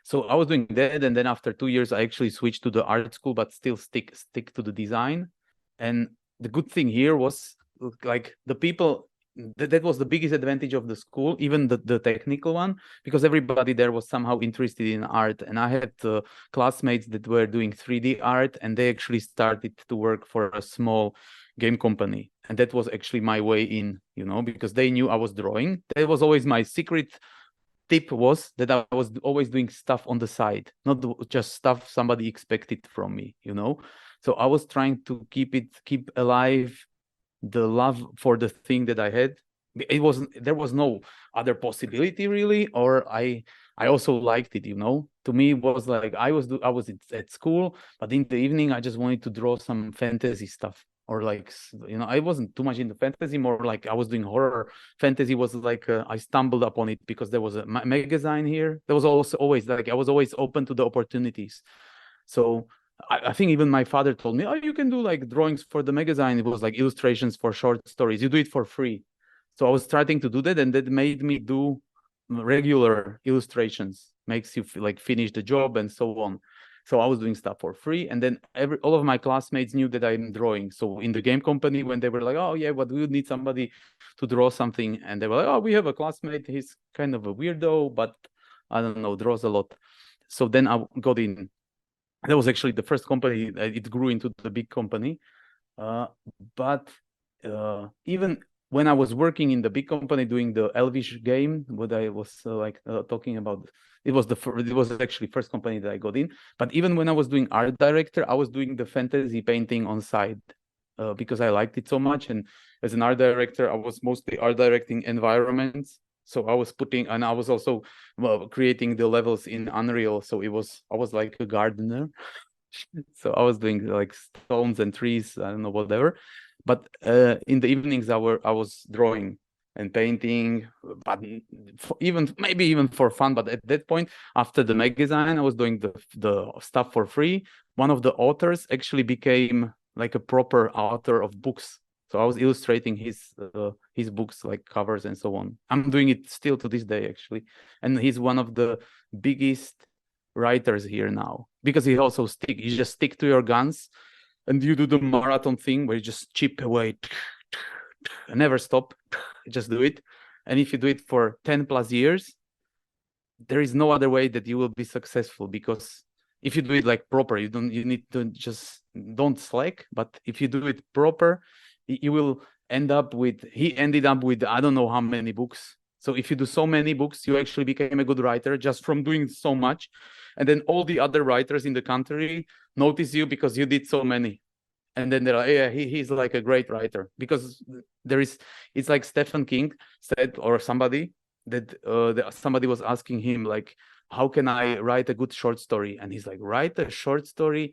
So I was doing that, and then after 2 years, I actually switched to the art school, but still stick to the design. And the good thing here was like the people. That was the biggest advantage of the school, even the technical one, because everybody there was somehow interested in art. And I had classmates that were doing 3D art, and they actually started to work for a small game company. And that was actually my way in, you know, because they knew I was drawing. That was always my secret tip, was that I was always doing stuff on the side, not just stuff somebody expected from me, you know. So I was trying to keep alive the love for the thing that I had. There was no other possibility really, or I also liked it, you know. To me, it was like I was at school, but in the evening I just wanted to draw some fantasy stuff, or like, you know, I wasn't too much into fantasy, more like I was doing horror. Fantasy was like I stumbled upon it because there was a magazine here. There was also always like I was always open to the opportunities. So I think even my father told me, oh, you can do like drawings for the magazine. It was like illustrations for short stories. You do it for free. So I was starting to do that, and that made me do regular illustrations, makes you like finish the job and so on. So I was doing stuff for free, and then all of my classmates knew that I'm drawing. So in the game company, when they were like, oh yeah, but we would need somebody to draw something, and they were like, oh, we have a classmate, he's kind of a weirdo, but I don't know, draws a lot. So then I got in. That was actually the first company. It grew into the big company. But even when I was working in the big company doing the Elvish game, what I was talking about, it was actually first company that I got in. But even when I was doing art director, I was doing the fantasy painting on side because I liked it so much. And as an art director, I was mostly art directing environments. So I was and I was also creating the levels in Unreal. So I was like a gardener. So I was doing like stones and trees, I don't know, whatever. But in the evenings, I was drawing and painting, but maybe even for fun. But at that point, after the magazine, I was doing the stuff for free. One of the authors actually became like a proper author of books. So I was illustrating his books, like covers and so on. I'm doing it still to this day, actually. And he's one of the biggest writers here now, because you just stick to your guns, and you do the marathon thing where you just chip away, never stop, just do it. And if you do it for 10 plus years, there is no other way that you will be successful, because if you do it like proper, you need to just don't slack. But if you do it proper, you will he ended up with I don't know how many books. So if you do so many books, you actually became a good writer just from doing so much. And then all the other writers in the country notice you because you did so many. And then they're like, yeah, he's like a great writer. Because it's like Stephen King said, or somebody, that somebody was asking him, like, how can I write a good short story? And he's like, write a short story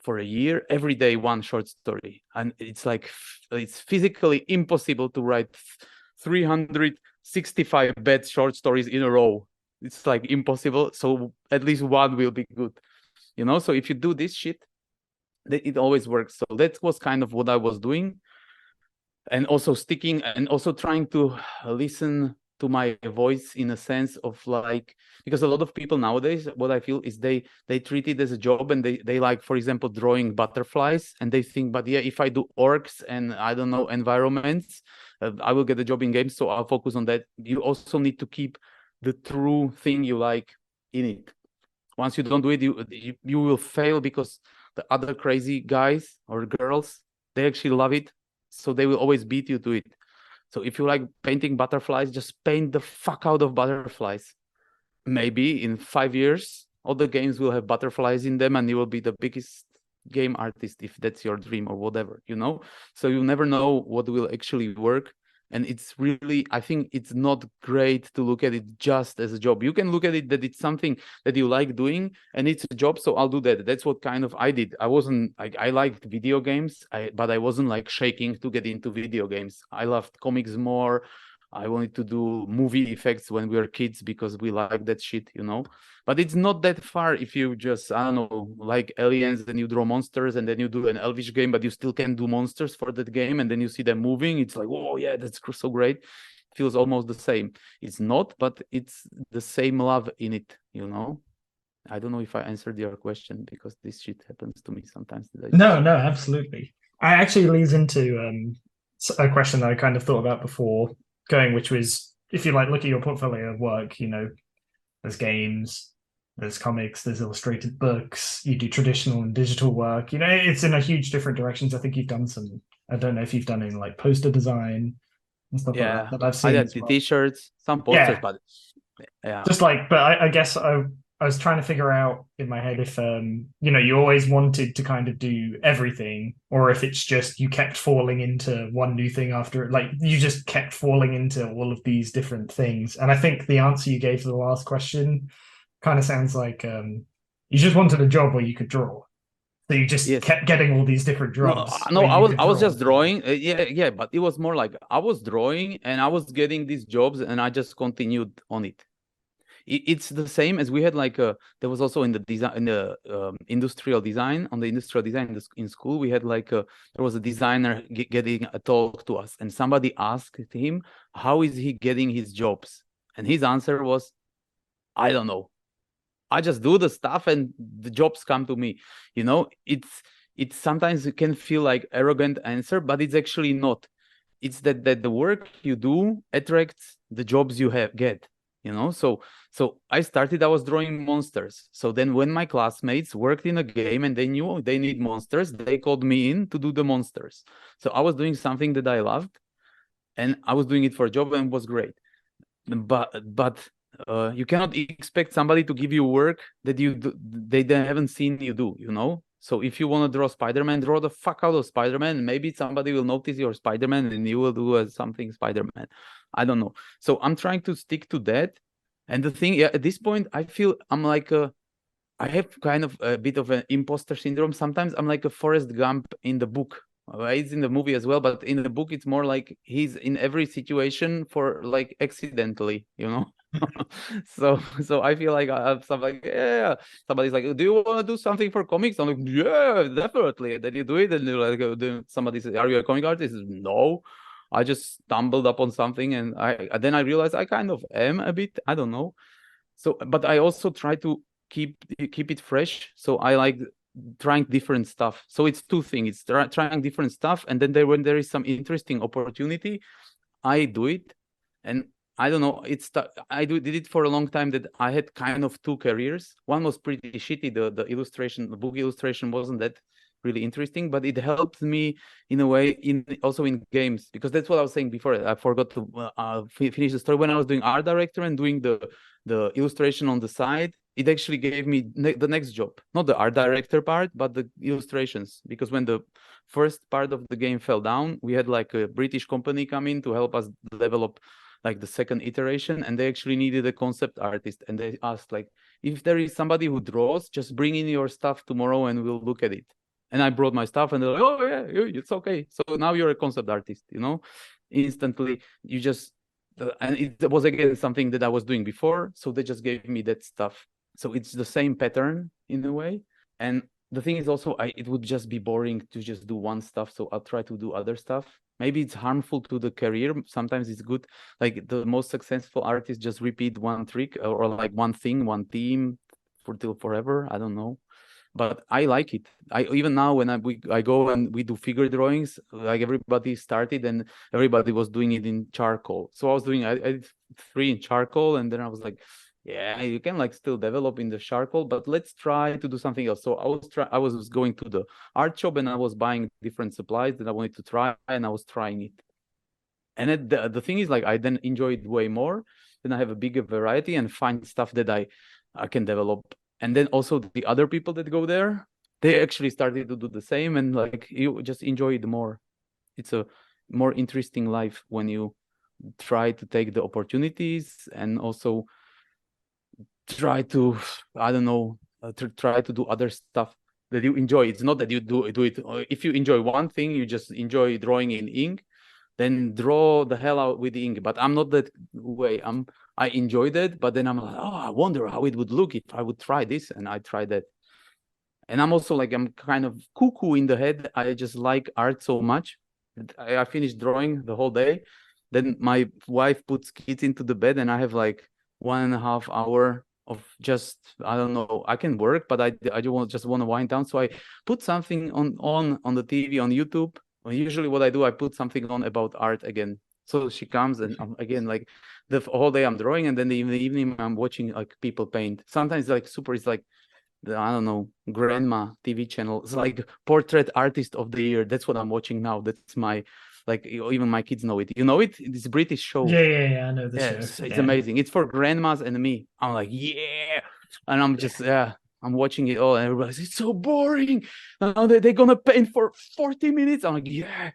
for a year, every day, one short story. And it's like, it's physically impossible to write 365 bad short stories in a row. It's like impossible. So at least one will be good, you know? So if you do this shit, it always works. So that was kind of what I was doing. And also sticking and also trying to listen to my voice, in a sense of like, because a lot of people nowadays, what I feel is they treat it as a job, and they like, for example, drawing butterflies, and they think, but yeah, if I do orcs and I don't know, environments, I will get a job in games, so I'll focus on that. You also need to keep the true thing you like in it. Once you don't do it, you will fail, because the other crazy guys or girls, they actually love it, so they will always beat you to it. So if you like painting butterflies, just paint the fuck out of butterflies. Maybe in 5 years, all the games will have butterflies in them, and you will be the biggest game artist, if that's your dream or whatever, you know? So you never know what will actually work. And it's really, I think it's not great to look at it just as a job. You can look at it that it's something that you like doing, and it's a job, so I'll do that. That's what kind of I did. I liked video games, but I wasn't like shaking to get into video games. I loved comics more. I wanted to do movie effects when we were kids because we like that shit, you know. But it's not that far if you just, I don't know, like aliens, then you draw monsters, and then you do an Elvish game, but you still can do monsters for that game, and then you see them moving. It's like, oh yeah, that's so great. It feels almost the same. It's not, but it's the same love in it, you know. I don't know if I answered your question because this shit happens to me sometimes. No, absolutely. I actually leads into a question that I kind of thought about before going, which was, if you like look at your portfolio of work, you know, there's games, there's comics, there's illustrated books, you do traditional and digital work. You know, it's in a huge different directions. I think you've done some, I don't know if you've done any like poster design and stuff like that I've seen. I did the t-shirts, some posters, but yeah. Just like, but I guess I was trying to figure out in my head if you know, you always wanted to kind of do everything, or if it's just you kept falling into one new thing after, like you just kept falling into all of these different things. And I think the answer you gave to the last question kind of sounds like you just wanted a job where you could draw. So you just kept getting all these different jobs. No, I was just drawing. Yeah, but it was more like I was drawing and I was getting these jobs and I just continued on it. It's the same as we had like there was also in the design, in the industrial design, on the industrial design in school, we had like there was a designer getting a talk to us, and somebody asked him how is he getting his jobs, and his answer was, I don't know, I just do the stuff and the jobs come to me. You know, it's sometimes it can feel like arrogant answer, but it's actually not. It's that the work you do attracts the jobs you get. You know, so I was drawing monsters. So then when my classmates worked in a game and they knew they need monsters, they called me in to do the monsters. So I was doing something that I loved and I was doing it for a job and it was great. But you cannot expect somebody to give you work that they haven't seen you do, you know? So if you want to draw Spider-Man, draw the fuck out of Spider-Man. Maybe somebody will notice your Spider-Man and you will do something Spider-Man. I don't know. So I'm trying to stick to that. And the thing, at this point, I feel I'm like I have kind of a bit of an imposter syndrome. Sometimes I'm like a Forrest Gump in the book. It's in the movie as well, but in the book, it's more like he's in every situation for like accidentally, you know? so I feel like I have something like, yeah, somebody's like, do you want to do something for comics? I'm like, yeah, definitely. And then you do it, and you're like, somebody says, are you a comic artist? No, I just stumbled upon something, and then I realized I kind of am a bit. I don't know. So, but I also try to keep it fresh. So I like trying different stuff. So it's two things. It's trying different stuff, and then when there is some interesting opportunity, I do it. And I don't know, did it for a long time that I had kind of two careers. One was pretty shitty. The illustration, the book illustration wasn't that really interesting, but it helped me in a way also in games, because that's what I was saying before. I forgot to finish the story. When I was doing art director and doing the illustration on the side, it actually gave me the next job, not the art director part, but the illustrations. Because when the first part of the game fell down, we had like a British company come in to help us develop like the second iteration, and they actually needed a concept artist, and they asked like, if there is somebody who draws, just bring in your stuff tomorrow and we'll look at it. And I brought my stuff and they're like, oh yeah, it's okay, so now you're a concept artist, you know. Instantly you just and it was again something that I was doing before, so they just gave me that stuff. So it's the same pattern in a way. And the thing is also, it would just be boring to just do one stuff, so I'll try to do other stuff. Maybe it's harmful to the career. Sometimes it's good. Like the most successful artists just repeat one trick or like one thing, one theme till forever. I don't know, but I like it. I even now when I go and we do figure drawings, like everybody started and everybody was doing it in charcoal. So I was doing I did 3 in charcoal, and then I was like, yeah, you can like still develop in the charcoal, but let's try to do something else. So I was going to the art shop and I was buying different supplies that I wanted to try, and I was trying it. And the thing is, like, I then enjoy it way more. Then I have a bigger variety and find stuff that I can develop. And then also the other people that go there, they actually started to do the same, and like you just enjoy it more. It's a more interesting life when you try to take the opportunities and also try to, I don't know, try to do other stuff that you enjoy. It's not that you do it. If you enjoy one thing, you just enjoy drawing in ink, then draw the hell out with the ink. But I'm not that way. I enjoyed it, but then I'm like, oh, I wonder how it would look if I would try this, and I tried that. And I'm also like, I'm kind of cuckoo in the head. I just like art so much. I finished drawing the whole day. Then my wife puts kids into the bed, and I have like 1.5 hour of just, I don't know, I can work, but I just want to wind down. So I put something on the TV, on YouTube. Well, usually what I do, I put something on about art again. So she comes, and I'm, again, like the whole day I'm drawing, and then in the evening I'm watching like people paint. Sometimes like it's like I don't know, grandma TV channel. It's like portrait artist of the year. That's what I'm watching now. That's my, like, even my kids know it. You know it? It's a British show. Yeah, I know the show. It's amazing. It's for grandmas and me. I'm like, yeah. And I'm just, I'm watching it all, and everybody's, it's so boring. Now they're gonna paint for 40 minutes. I'm like, yeah,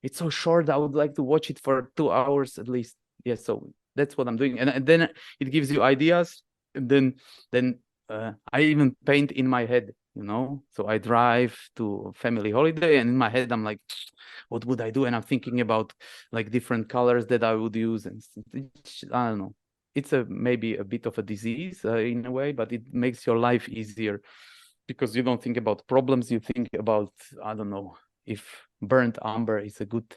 it's so short. I would like to watch it for 2 hours at least. Yeah, so that's what I'm doing. And then it gives you ideas. And then I even paint in my head, you know. So I drive to family holiday, and in my head I'm like, what would I do? And I'm thinking about like different colors that I would use, and I don't know. It's maybe a bit of a disease in a way, but it makes your life easier because you don't think about problems. You think about, I don't know, if burnt umber is a good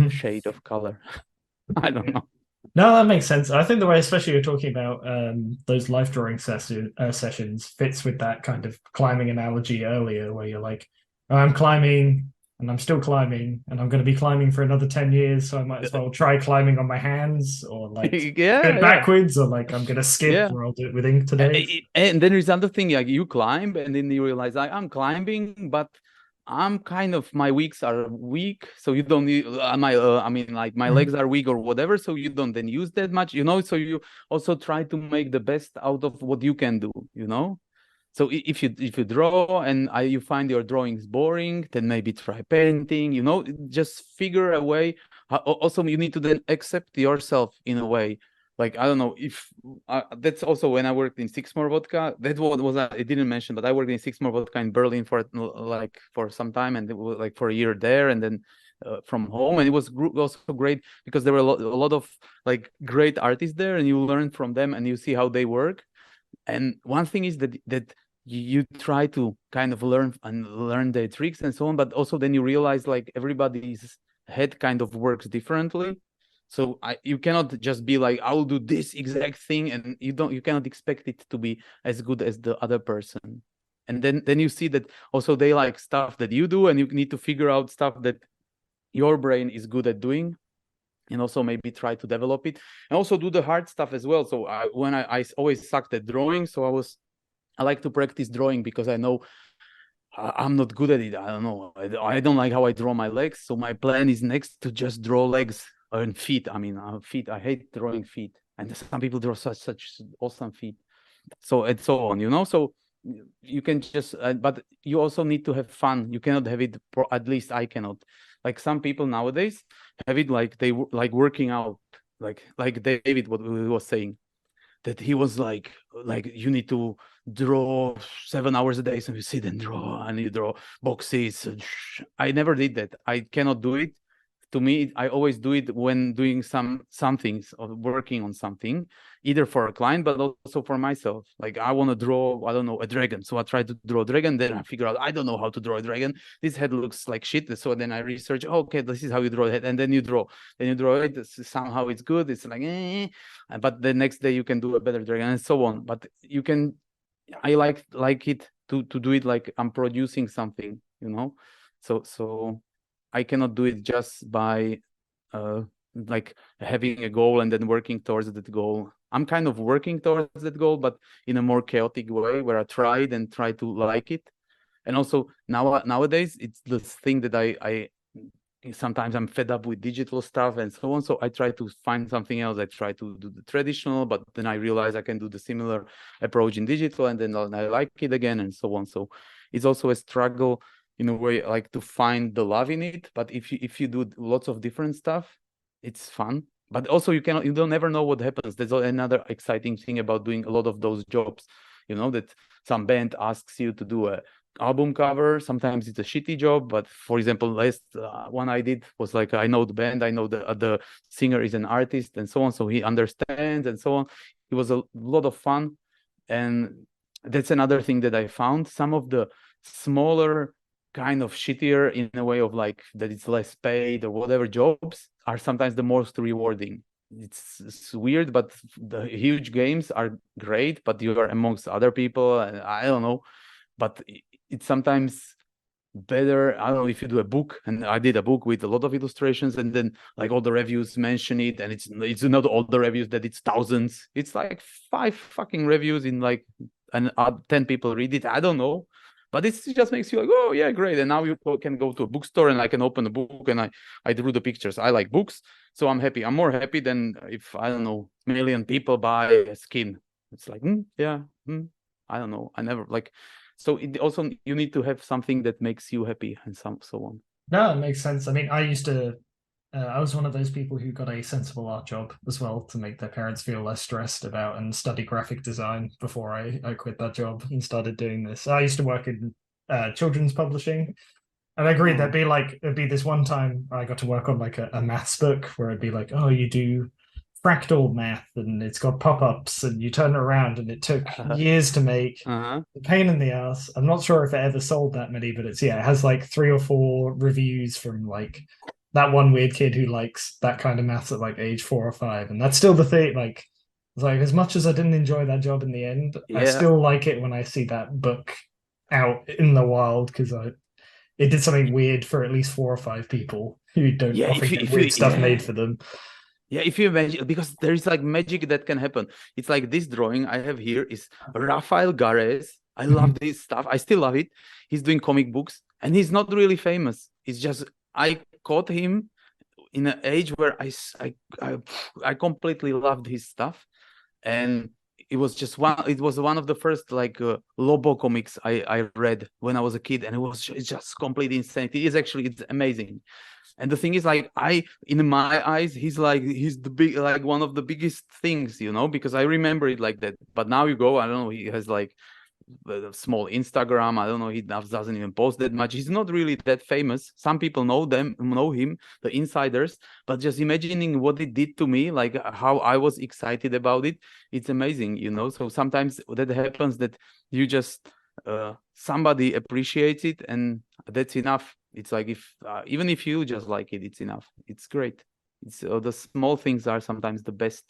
shade of color. I don't know. No, that makes sense. I think the way, especially you're talking about those life drawing sessions, fits with that kind of climbing analogy earlier, where you're like, oh, I'm climbing and I'm still climbing, and I'm going to be climbing for another 10 years, so I might as well try climbing on my hands, or like go backwards, or like I'm going to skip, or I'll do it with ink today. And then there's another thing, like you climb, and then you realize, like, I'm climbing, but I'm kind of, my weeks are weak, so you don't need I mean, like my legs are weak or whatever, so you don't then use that much, you know. So you also try to make the best out of what you can do, you know. So if you draw and you find your drawings boring, then maybe try painting, you know. Just figure a way. Also, you need to then accept yourself in a way. Like, I don't know if that's also when I worked in Six More Vodka. That's what was I didn't mention, but I worked in Six More Vodka in Berlin for some time, and it was like for a year there, and then from home. And it was also great because there were a lot of like great artists there, and you learn from them and you see how they work. And one thing is that you try to kind of learn their tricks and so on, but also then you realize like everybody's head kind of works differently. So you cannot just be like, I will do this exact thing, and you cannot expect it to be as good as the other person. And then you see that also they like stuff that you do, and you need to figure out stuff that your brain is good at doing, and also maybe try to develop it, and also do the hard stuff as well. So when I always sucked at drawing, so I like to practice drawing because I know I'm not good at it. I don't know. I don't like how I draw my legs. So my plan is next to just draw legs and feet. I mean, feet. I hate drawing feet. And some people draw such awesome feet. So and so on, you know. So you can just, but you also need to have fun. You cannot have it. At least I cannot. Like some people nowadays have it like they like working out. Like David, what he was saying, that he was like you need to draw 7 hours a day, so you sit and draw, and you draw boxes. I never did that. I cannot do it. To me, I always do it when doing some things or working on something, either for a client but also for myself. Like I want to draw, I don't know, a dragon, so I try to draw a dragon. Then I figure out I don't know how to draw a dragon. This head looks like shit, so then I research. Okay, this is how you draw a head, and then you draw it. Somehow it's good. It's like, but the next day you can do a better dragon, and so on. But you can, I like it to do it like I'm producing something, you know. So I cannot do it just by like having a goal and then working towards that goal. I'm kind of working towards that goal, but in a more chaotic way, where I try to like it. And also nowadays, it's the thing that I sometimes I'm fed up with digital stuff and so on. So I try to find something else. I try to do the traditional, but then I realize I can do the similar approach in digital, and then I like it again, and so on. So it's also a struggle in a way, like to find the love in it. But if you do lots of different stuff, it's fun. But also you don't never know what happens. There's another exciting thing about doing a lot of those jobs, you know, that some band asks you to do a album cover. Sometimes it's a shitty job, but for example, last one I did was like, I know the band, I know the singer is an artist and so on, so he understands and so on. It was a lot of fun. And that's another thing that I found. Some of the smaller, kind of shittier in a way of like that it's less paid or whatever jobs are sometimes the most rewarding. It's weird, but the huge games are great, but you are amongst other people, and I don't know. But it's sometimes better. I don't know if you do a book, and I did a book with a lot of illustrations, and then like all the reviews mention it, and it's not all the reviews that it's thousands. It's like 5 fucking reviews in like, and 10 people read it. I don't know. But it just makes you like, oh yeah, great. And now you can go to a bookstore and I can open a book and I drew the pictures. I like books, so I'm happy. I'm more happy than if, I don't know, million people buy a skin. It's like, I don't know. I never like. So it also, you need to have something that makes you happy and so on. No, it makes sense. I mean, I was one of those people who got a sensible art job as well to make their parents feel less stressed about and study graphic design before I quit that job and started doing this. I used to work in children's publishing. And I agree, it'd be this one time I got to work on like a maths book where it'd be like, oh, you do fractal math and it's got pop-ups and you turn it around and it took years to make. The pain in the ass. I'm not sure if it ever sold that many, but it has like 3 or 4 reviews from like that one weird kid who likes that kind of maths at like age 4 or 5. And that's still the thing. Like, it's like, as much as I didn't enjoy that job in the end, I still like it when I see that book out in the wild, because it did something weird for at least 4 or 5 people who don't often get weird stuff made for them. Yeah, if you imagine, because there is like magic that can happen. It's like this drawing I have here is Rafael Gares. I love this stuff. I still love it. He's doing comic books and he's not really famous. It's just, I caught him in an age where I completely loved his stuff. And it was one of the first like Lobo comics I read when I was a kid. And it's just completely insane. It's amazing. And the thing is, like, in my eyes, he's the big, like one of the biggest things, because I remember it like that. But now you go, I don't know, he has like a small Instagram. I don't know, he doesn't even post that much. He's not really that famous. Some people know him, the insiders. But just imagining what it did to me, like how I was excited about it, it's amazing, So sometimes that happens, that you just somebody appreciates it, and that's enough. It's like, if even if you just like it, it's enough. It's great. It's the small things are sometimes the best,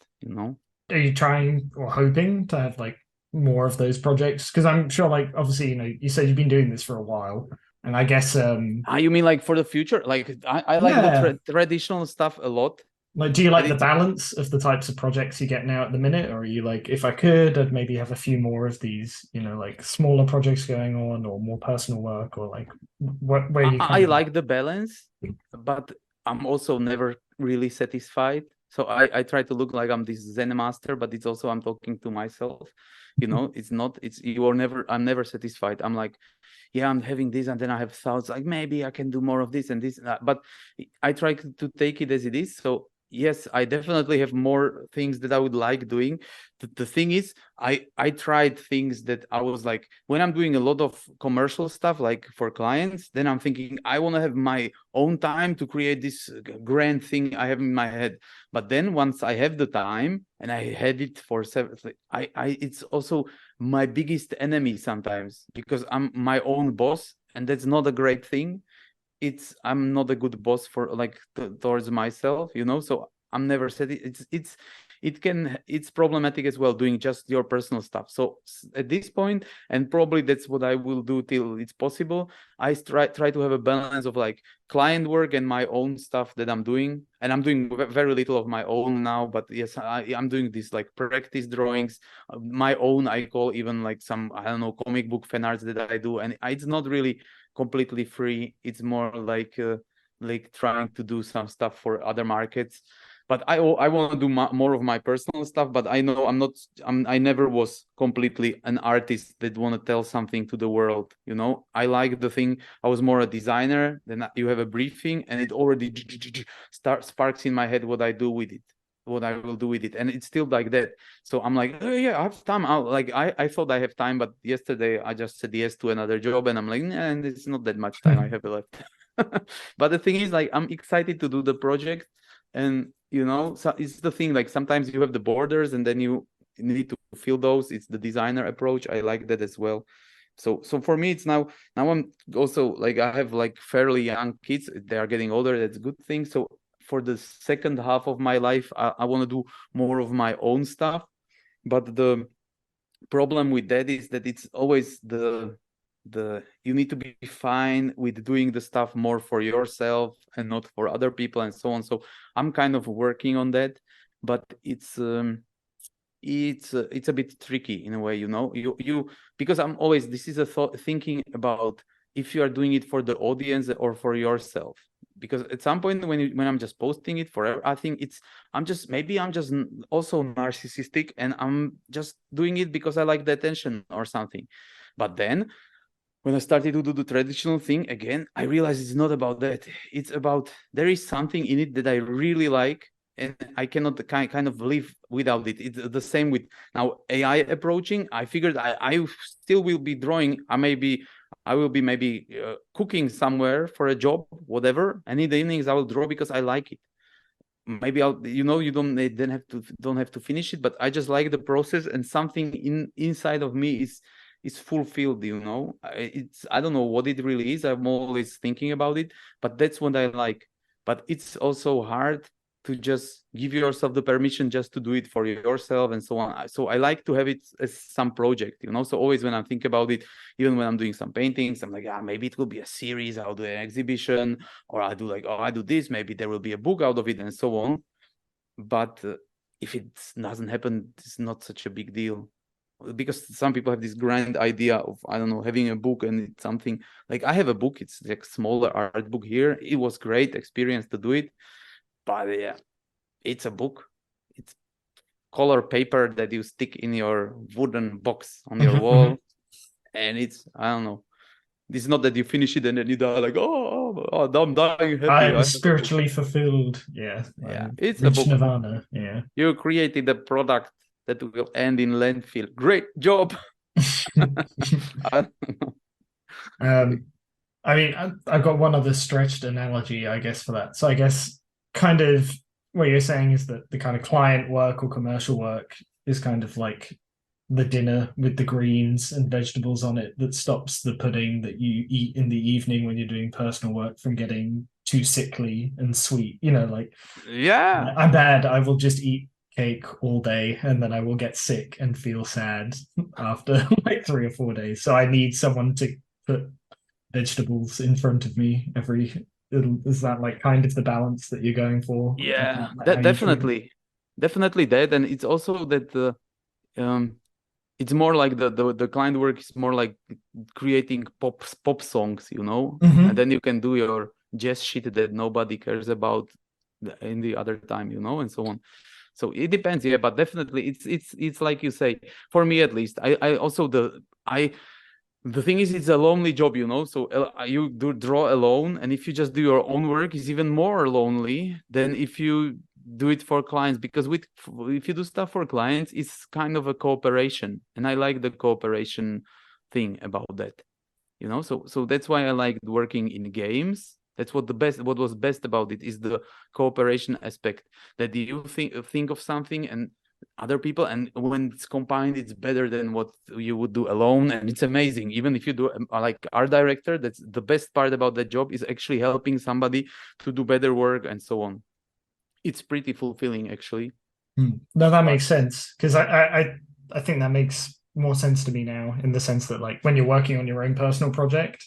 Are you trying or hoping to have like more of those projects? Because I'm sure, like, obviously, you said you've been doing this for a while, and I guess you mean like for the future? Like I like the traditional stuff a lot. Like, do you like the balance of the types of projects you get now at the minute? Or are you like, if I could, I'd maybe have a few more of these, like smaller projects going on, or more personal work, or like where you I like the balance, but I'm also never really satisfied. So I try to look like I'm this Zen master, but it's also, I'm talking to myself. I'm never satisfied. I'm like, yeah, I'm having this, and then I have thoughts like, maybe I can do more of this and this, but I try to take it as it is. So yes, I definitely have more things that I would like doing. The thing is, I tried things that I was like, when I'm doing a lot of commercial stuff, like for clients, then I'm thinking, I want to have my own time to create this grand thing I have in my head. But then once I have the time, and I had it for several, it's also my biggest enemy sometimes, because I'm my own boss, and that's not a great thing. I'm not a good boss for like towards myself, so I'm never said it's problematic as well, doing just your personal stuff. So at this point, and probably that's what I will do till it's possible, I try to have a balance of like client work and my own stuff that I'm doing. And I'm doing very little of my own now, but yes, I'm doing this like practice drawings, my own. I call even like some, I don't know, comic book fan arts that I do, and it's not really completely free. It's more like trying to do some stuff for other markets. But I want to do more of my personal stuff. But I know I never was completely an artist that want to tell something to the world. I like the thing. I was more a designer. Then you have a briefing, and it already sparks in my head what I do with it. what I will do with it, and it's still like that. So I'm like, oh, yeah, I have time. I thought I have time, but yesterday I just said yes to another job, and I'm like, nah, and it's not that much time I have left. But the thing is, like, I'm excited to do the project, and so it's the thing. Like sometimes you have the borders, and then you need to fill those. It's the designer approach. I like that as well. So for me, it's now I'm also like, I have like fairly young kids. They are getting older. That's a good thing. So for the second half of my life, I want to do more of my own stuff. But the problem with that is that it's always the you need to be fine with doing the stuff more for yourself and not for other people and so on. So I'm kind of working on that, but it's a bit tricky in a way, you because I'm always, this is a thought, thinking about if you are doing it for the audience or for yourself. Because at some point when I'm just posting it forever, I think I'm just also narcissistic, and I'm just doing it because I like the attention or something. But then when I started to do the traditional thing again, I realized it's not about that. It's about, there is something in it that I really like, and I cannot kind of live without it. It's the same with now AI approaching. I figured I still will be drawing. I will be maybe cooking somewhere for a job, whatever. And in the evenings I will draw because I like it. Maybe you don't have to finish it, but I just like the process, and something inside of me is fulfilled. I don't know what it really is. I'm always thinking about it, but that's what I like. But it's also hard to just give yourself the permission just to do it for yourself and so on. So I like to have it as some project, So always when I think about it, even when I'm doing some paintings, I'm like, maybe it will be a series, I'll do an exhibition, or I do this, maybe there will be a book out of it and so on. But if it doesn't happen, it's not such a big deal. Because some people have this grand idea of, I don't know, having a book, and it's something like, I have a book, it's like a smaller art book here. It was great experience to do it. But yeah, it's a book. It's color paper that you stick in your wooden box on your wall. And it's, I don't know. It's not that you finish it and then you die like, I'm dying happy. I was spiritually fulfilled. Yeah. It's a book. Nirvana. Yeah. You created a product that will end in landfill. Great job. I mean, I've got one other stretched analogy, I guess, for that. So I guess kind of what you're saying is that the kind of client work or commercial work is kind of like the dinner with the greens and vegetables on it that stops the pudding that you eat in the evening when you're doing personal work from getting too sickly and sweet. Yeah, I'm bad. I will just eat cake all day and then I will get sick and feel sad after like 3 or 4 days. So I need someone to put vegetables in front of me is that like kind of the balance that you're going for? Yeah, definitely that. And it's also that it's more like the client work is more like creating pop songs, and then you can do your jazz shit that nobody cares about in the other time, and so on. So it depends, yeah, but definitely it's like you say, for me at least. I also the thing is, it's a lonely job, so you do draw alone, and if you just do your own work, it's even more lonely than if you do it for clients, because if you do stuff for clients, it's kind of a cooperation, and I like the cooperation thing about that, so that's why I like working in games. That's what was best about it is the cooperation aspect, that you think of something and other people, and when it's combined, it's better than what you would do alone, and it's amazing. Even if you do like art director, that's the best part about that job, is actually helping somebody to do better work and so on. It's pretty fulfilling, actually. No, that makes sense, because I think that makes more sense to me now, in the sense that like when you're working on your own personal project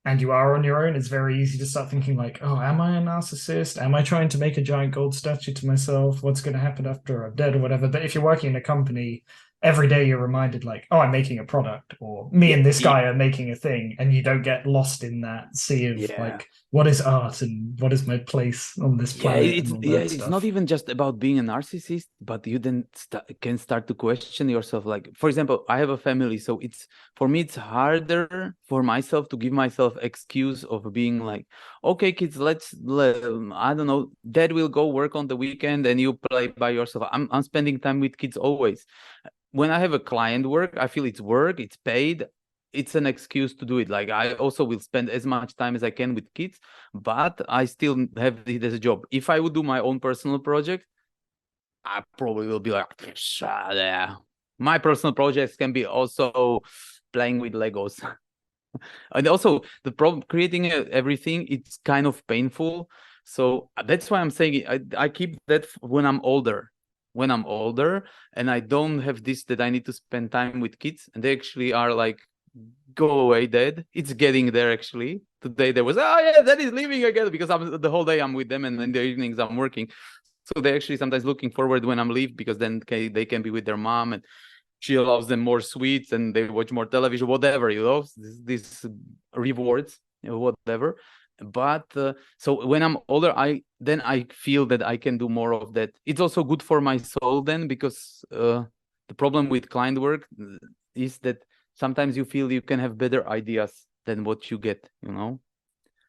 and you are on your own, it's very easy to start thinking like, oh, am I a narcissist? Am I trying to make a giant gold statue to myself? What's going to happen after I'm dead or whatever? But if you're working in a company, every day you're reminded like, oh, I'm making a product, or me and this guy are making a thing, and you don't get lost in that sea of like, what is art and what is my place on this planet and all that it's stuff. not even just about being a narcissist, but you then can start to question yourself. Like, for example, I have a family, so for me it's harder for myself to give myself excuse of being like, okay, kids, I don't know, dad will go work on the weekend and you play by yourself. I'm spending time with kids always. When I have a client work, I feel it's work, it's paid, it's an excuse to do it. Like, I also will spend as much time as I can with kids, but I still have it as a job. If I would do my own personal project, I probably will be like, yeah. My personal projects can be also playing with Legos. And also the problem creating everything, it's kind of painful. So that's why I'm saying I keep that when I'm older. When I'm older and I don't have this that I need to spend time with kids, and they actually are like, go away, dad. It's getting there actually. Today there was, oh yeah, dad is leaving again, because the whole day I'm with them and in the evenings I'm working. So they actually sometimes looking forward when I'm leave, because then they can be with their mom and she allows them more sweets and they watch more television, whatever, these rewards, whatever. But so when I'm older, I feel that I can do more of that. It's also good for my soul then, because the problem with client work is that sometimes you feel you can have better ideas than what you get,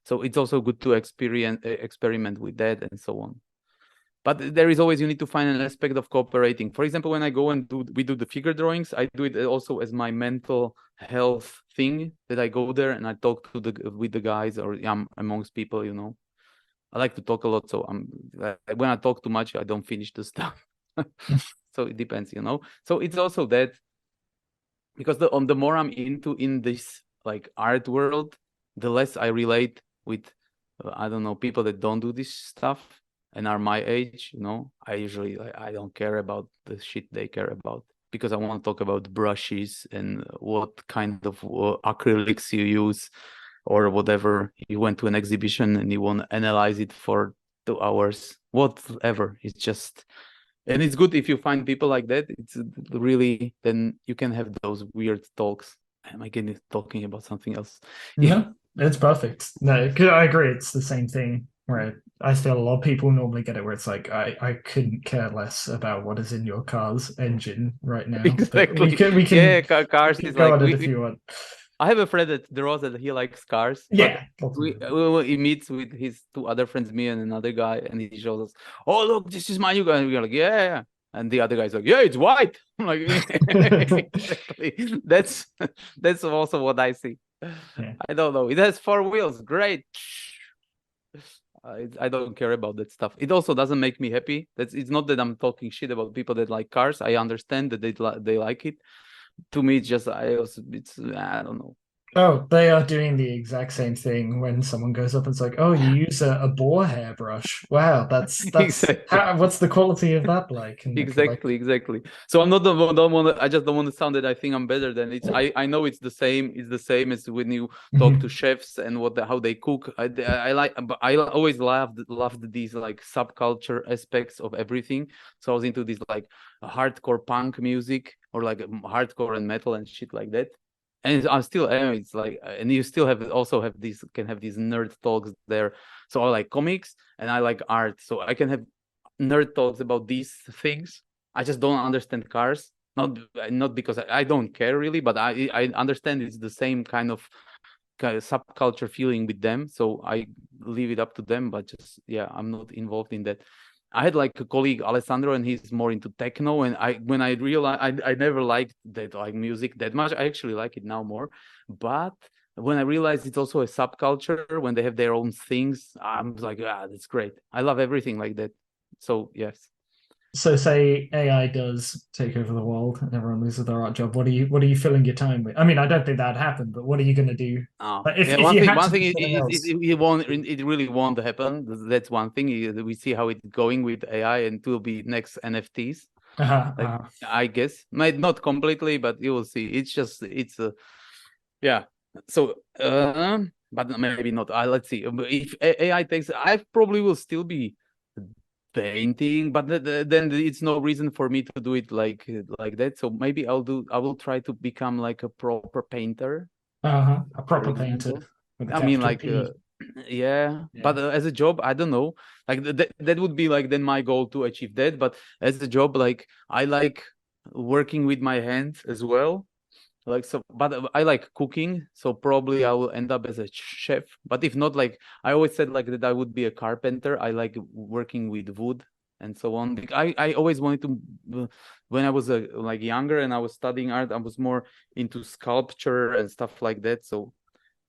so it's also good to experiment with that and so on. But there is always, you need to find an aspect of cooperating. For example, when I go and we do the figure drawings, I do it also as my mental health thing, that I go there and I talk with the guys, or amongst people, I like to talk a lot. So when I talk too much, I don't finish the stuff. So it depends, So it's also that, because the more I'm in this like art world, the less I relate with, I don't know, people that don't do this stuff and are my age, I usually I don't care about the shit they care about, because I want to talk about brushes and what kind of acrylics you use or whatever. You went to an exhibition and you want to analyze it for 2 hours, whatever. It's just, and it's good if you find people like that. It's really, then you can have those weird talks. Am I getting talking about something else? Yeah, it's perfect. No, 'cause I agree. It's the same thing where I feel a lot of people normally get it where it's like, I couldn't care less about what is in your car's engine right now. Exactly. But we can Cars keep is going like, if you want. I have a friend that draws that he likes cars. Yeah. But he meets with his 2 other friends, me and another guy, and he shows us, oh, look, this is my new guy. And we're like, yeah. And the other guy's like, yeah, it's white. I'm like, exactly. That's also what I see. Yeah. I don't know. It has 4 wheels. Great. I don't care about that stuff. It also doesn't make me happy. It's not that I'm talking shit about people that like cars. I understand that they like it. To me, it's just I don't know. Oh, they are doing the exact same thing when someone goes up and it's like, oh, you use a boar hairbrush. Wow, that's Exactly. what's the quality of that like? And Exactly. So I'm not don't want to. I just don't want to sound that I think I'm better than it's. I know it's the same. It's the same as when you talk to chefs and how they cook. I like. But I always loved these like subculture aspects of everything. So I was into this like hardcore punk music, or like hardcore and metal and shit like that. And I'm still, it's like, and you still have these nerd talks there. So I like comics and I like art. So I can have nerd talks about these things. I just don't understand cars. Not because I don't care really, but I understand it's the same kind of subculture feeling with them. So I leave it up to them. But just, I'm not involved in that. I had like a colleague, Alessandro, and he's more into techno. And when I realized I never liked that like music that much. I actually like it now more. But when I realized it's also a subculture, when they have their own things, I'm like, that's great. I love everything like that. So yes. So say AI does take over the world and everyone loses their art job. What are you filling your time with? I mean, I don't think that'd happen, but what are you going to do? If one you thing, had one to thing do is something else. it really won't happen. That's one thing. We see how it's going with AI, and it will be next NFTs. I guess might not completely, but you will see. It's yeah. So but maybe not. Let's see. If AI takes, I probably will still be painting, but then it's no reason for me to do it like that. So maybe I will try to become like a proper painter. A For proper painter example. with a I mean, capital like, P. yeah, Yeah. but as a job, I don't know. Like that would be like then my goal to achieve that. But as a job, like I like working with my hands as well. Like so, but I like cooking, so probably I will end up as a chef. But if not, like I always said, like that I would be a carpenter. I like working with wood and so on. I always wanted to, when I was like younger and I was studying art, I was more into sculpture and stuff like that. So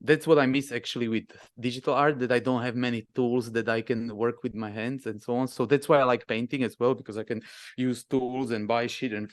that's what I miss actually with digital art, that I don't have many tools that I can work with my hands and so on. So that's why I like painting as well, because I can use tools and buy shit and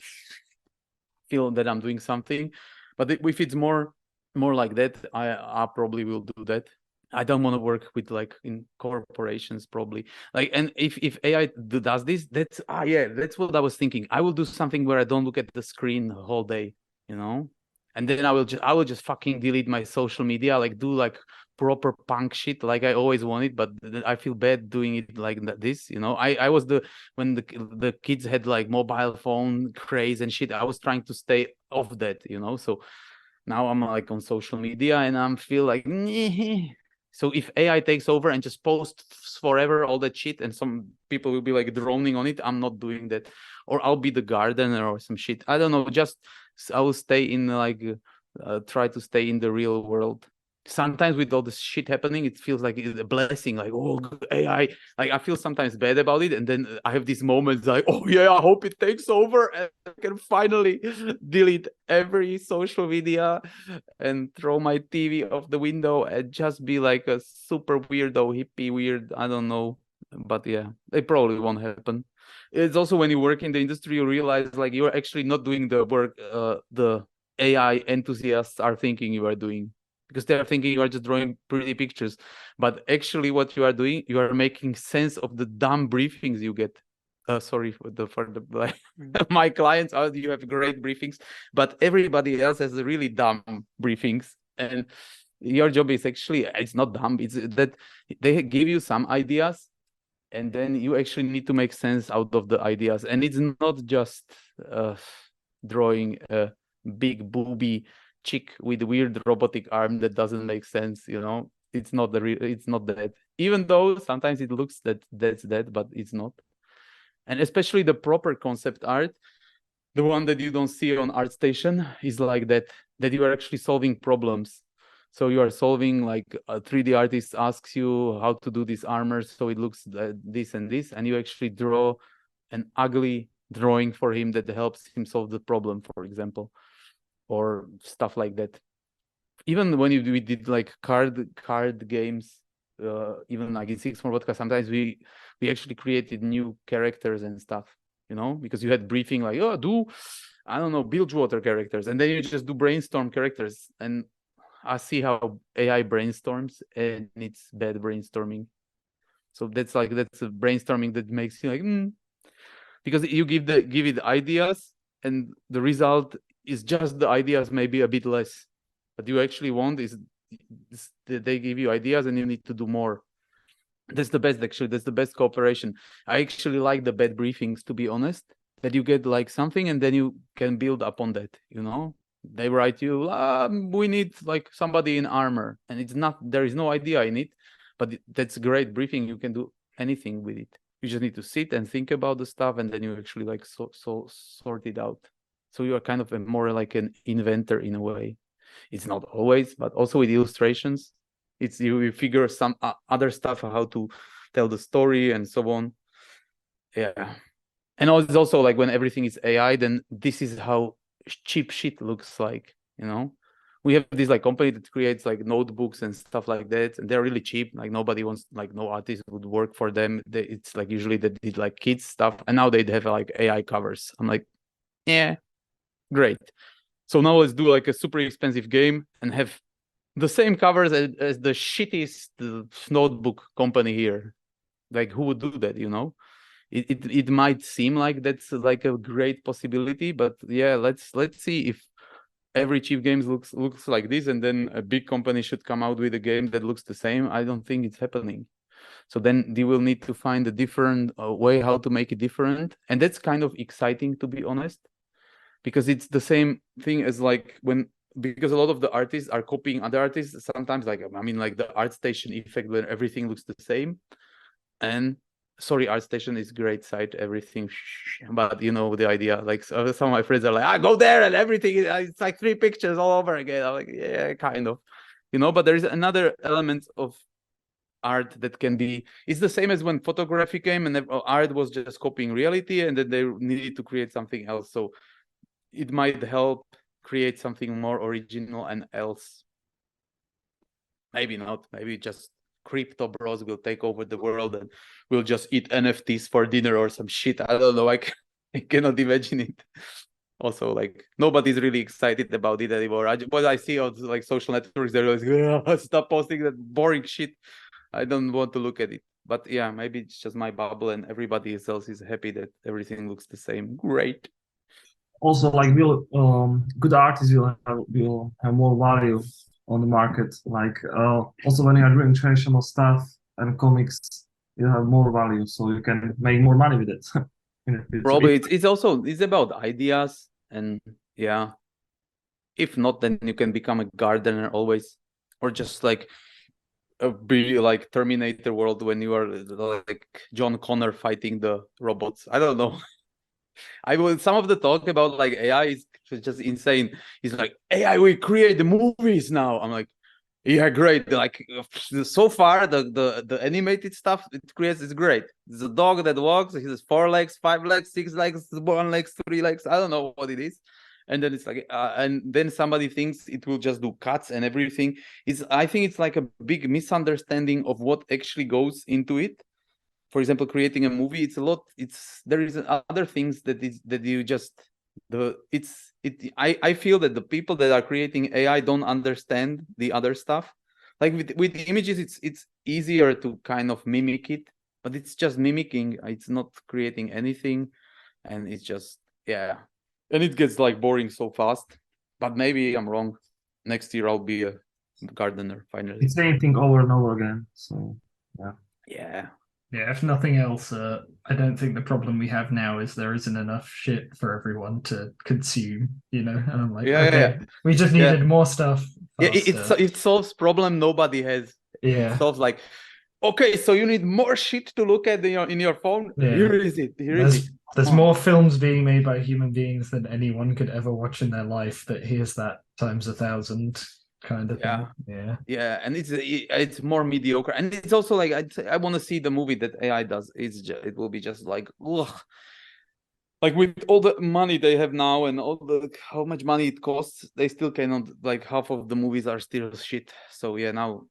feel that I'm doing something. But if it's more like that, I probably will do that. I don't want to work with like in corporations probably. Like, and if AI does this, that's that's what I was thinking. I will do something where I don't look at the screen the whole day, you know? And then I will just fucking delete my social media, like do like proper punk shit like I always wanted, but I feel bad doing it like this, you know? I was when the kids had like mobile phone craze and shit, I was trying to stay off that, you know? So now I'm like on social media and I'm feel like so if AI takes over and just posts forever all that shit and some people will be like droning on it, I'm not doing that. Or I'll be the gardener or some shit. I don't know, just I will stay in like try to stay in the real world. Sometimes with all this shit happening, it feels like it's a blessing, like, oh, AI. Like I feel sometimes bad about it, and then I have these moments like, oh yeah, I hope it takes over and I can finally delete every social media and throw my TV off the window and just be like a super weirdo, hippie weird, I don't know. But yeah, it probably won't happen. It's also when you work in the industry, you realize like you're actually not doing the work the AI enthusiasts are thinking you are doing, because they are thinking you are just drawing pretty pictures. But actually what you are doing, you are making sense of the dumb briefings you get. Sorry for the my clients are, you have great briefings, but everybody else has really dumb briefings. And your job is actually, it's not dumb, it's that they give you some ideas and then you actually need to make sense out of the ideas. And it's not just drawing a big booby chick with weird robotic arm that doesn't make sense, you know? It's not it's not that, even though sometimes it looks that's that, but it's not. And especially the proper concept art, the one that you don't see on ArtStation, is like that you are actually solving problems. So you are solving, like a 3D artist asks you how to do this armor so it looks this and this, and you actually draw an ugly drawing for him that helps him solve the problem, for example, or stuff like that. Even when we did like card games, even like in Six More Vodka, sometimes we actually created new characters and stuff, you know, because you had briefing like, oh, do, I don't know, Bilgewater characters, and then you just do brainstorm characters. And I see how AI brainstorms, and it's bad brainstorming. So that's a brainstorming that makes you like, because you give it ideas, and the result is just the ideas, maybe a bit less. What you actually want is they give you ideas and you need to do more. That's the best, actually. That's the best cooperation. I actually like the bad briefings, to be honest, that you get like something and then you can build upon that, you know? They write you, we need like somebody in armor, and it's not, there is no idea in it, but that's great briefing. You can do anything with it. You just need to sit and think about the stuff, and then you actually like sort it out. So you are kind of more like an inventor in a way. It's not always, but also with illustrations, it's you figure some other stuff, how to tell the story and so on. Yeah. And it's also like when everything is AI, then this is how cheap shit looks like, you know? We have this like company that creates like notebooks and stuff like that, and they're really cheap. Like nobody wants, like no artist would work for them. It's like usually they did like kids stuff, and now they have like AI covers. I'm like, yeah, great. So now let's do like a super expensive game and have the same covers as the shittiest notebook company here. Like who would do that, you know? It might seem like that's like a great possibility, but yeah, let's see if every cheap game looks like this, and then a big company should come out with a game that looks the same. I don't think it's happening. So then they will need to find a different way how to make it different, and that's kind of exciting, to be honest, because it's the same thing as like because a lot of the artists are copying other artists sometimes, like I mean like the ArtStation effect where everything looks the same. And sorry, ArtStation is great site, everything, but you know the idea. Like some of my friends are like, I go there and everything it's like 3 pictures all over again. I'm like, yeah, kind of, you know. But there is another element of art that can be, it's the same as when photography came and art was just copying reality, and then they needed to create something else. So it might help create something more original and else. Maybe not. Maybe just crypto bros will take over the world and we'll just eat NFTs for dinner or some shit. I don't know. I cannot imagine it. Also, like nobody's really excited about it anymore. What I see on like social networks, they're like, stop posting that boring shit. I don't want to look at it. But yeah, maybe it's just my bubble and everybody else is happy that everything looks the same. Great. Also, like good artists will have more value on the market. Like also when you are doing traditional stuff and comics, you have more value, so you can make more money with it. Probably it's about ideas, and yeah, if not, then you can become a gardener always, or just like be like Terminator world when you are like John Connor fighting the robots. I don't know. Some of the talk about like AI is just insane. He's like, AI will create the movies now. I'm like, yeah, great. Like so far, the animated stuff it creates is great. It's a dog that walks. He has 4 legs, 5 legs, 6 legs, 1 legs, 3 legs. I don't know what it is. And then it's like, and then somebody thinks it will just do cuts and everything. I think it's like a big misunderstanding of what actually goes into it. For example, creating a movie, there is other things I feel that the people that are creating AI don't understand the other stuff. Like with images, it's easier to kind of mimic it, but it's just mimicking. It's not creating anything, and it's just, yeah, and it gets like boring so fast. But maybe I'm wrong. Next year I'll be a gardener finally. It's the same thing over and over again. So Yeah. Yeah, if nothing else, I don't think the problem we have now is there isn't enough shit for everyone to consume, you know? And I'm like, okay, we just needed more stuff faster. It solves problem nobody has. Yeah. It solves like, okay, so you need more shit to look at in your phone. Yeah. Here is it. There's more films being made by human beings than anyone could ever watch in their life. That here's that times 1,000 kind of thing. Yeah, and it's more mediocre, and it's also like I want to see the movie that AI does. It will be just like, ugh. Like with all the money they have now and how much money it costs, they still cannot, like half of the movies are still shit. So yeah, now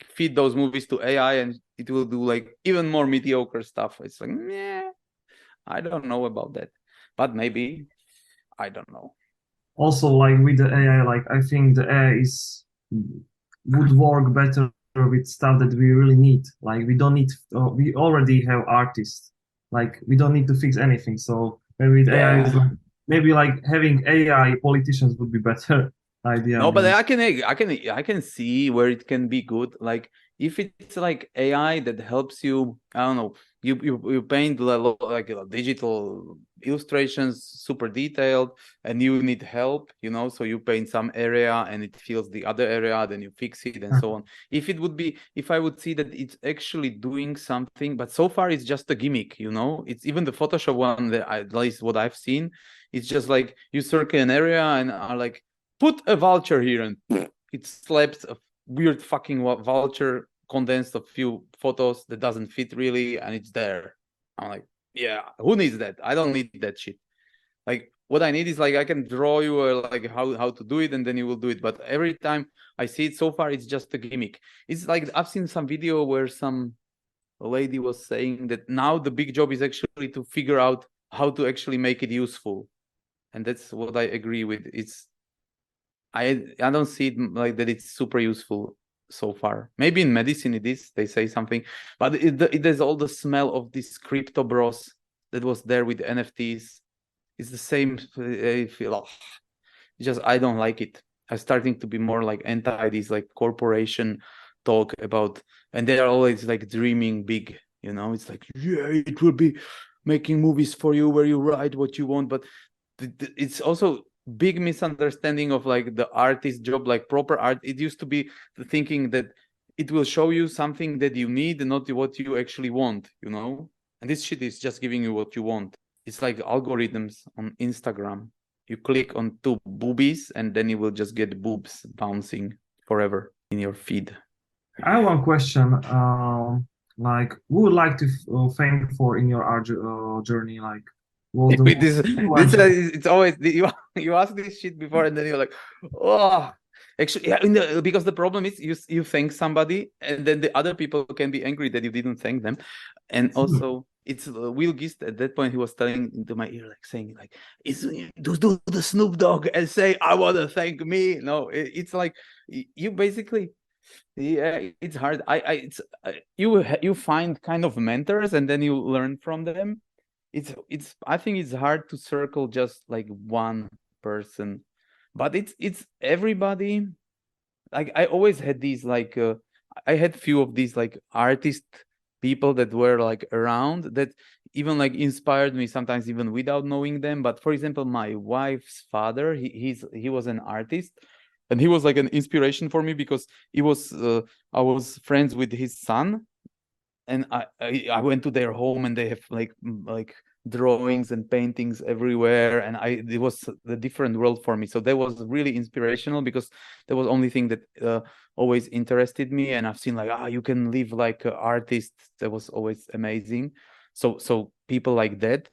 feed those movies to AI and it will do like even more mediocre stuff. It's like, yeah, I don't know about that, but maybe, I don't know. Also, like with the AI, like I think the AI would work better with stuff that we really need. Like we don't need, we already have artists. Like we don't need to fix anything. So maybe with AI, maybe like having AI politicians would be better idea. No, but I can see where it can be good. Like if it's like AI that helps you, I don't know, you paint like digital illustrations, super detailed, and you need help, you know, so you paint some area and it fills the other area, then you fix it and so on. If I would see that it's actually doing something, but so far it's just a gimmick, you know. It's even the Photoshop one that at least what I've seen, it's just like you circle an area and are like, put a vulture here, and it slaps a weird fucking vulture condensed a few photos that doesn't fit really, and it's there. I'm like, yeah, who needs that? I don't need that shit. Like what I need is like I can draw you like how to do it, and then you will do it. But every time I see it so far, it's just a gimmick. It's like I've seen some video where some lady was saying that now the big job is actually to figure out how to actually make it useful, and that's what I agree with. I don't see it like that it's super useful so far. Maybe in medicine it is, they say something, but it has all the smell of this crypto bros that was there with NFTs. It's the same. I feel I don't like it. I'm starting to be more like anti these like corporation talk about, and they are always like dreaming big, you know. It's like, yeah, it will be making movies for you where you write what you want, but it's also big misunderstanding of like the artist job, like proper art. It used to be the thinking that it will show you something that you need and not what you actually want, you know. And this shit is just giving you what you want. It's like algorithms on Instagram. You click on two boobies and then you will just get boobs bouncing forever in your feed. I have one question. Like, who would like to thank for in your art journey? Like, what was the With most this it's always you ask this shit before and then you're like, oh, actually, yeah, because the problem is you thank somebody and then the other people can be angry that you didn't thank them. And also it's Will Gist at that point, he was telling into my ear, like saying like, do the Snoop Dogg and say I want to thank me. No, it's like you basically, yeah, it's hard. It's you find kind of mentors and then you learn from them. It's I think it's hard to circle just like one person, but it's everybody. Like I always had these like I had few of these like artist people that were like around that even like inspired me sometimes even without knowing them. But for example, my wife's father, he was an artist, and he was like an inspiration for me because he was I was friends with his son, and I went to their home and they have like drawings and paintings everywhere, and it was a different world for me. So that was really inspirational because that was only thing that always interested me, and I've seen like, you can live like an artist. That was always amazing. So people like that.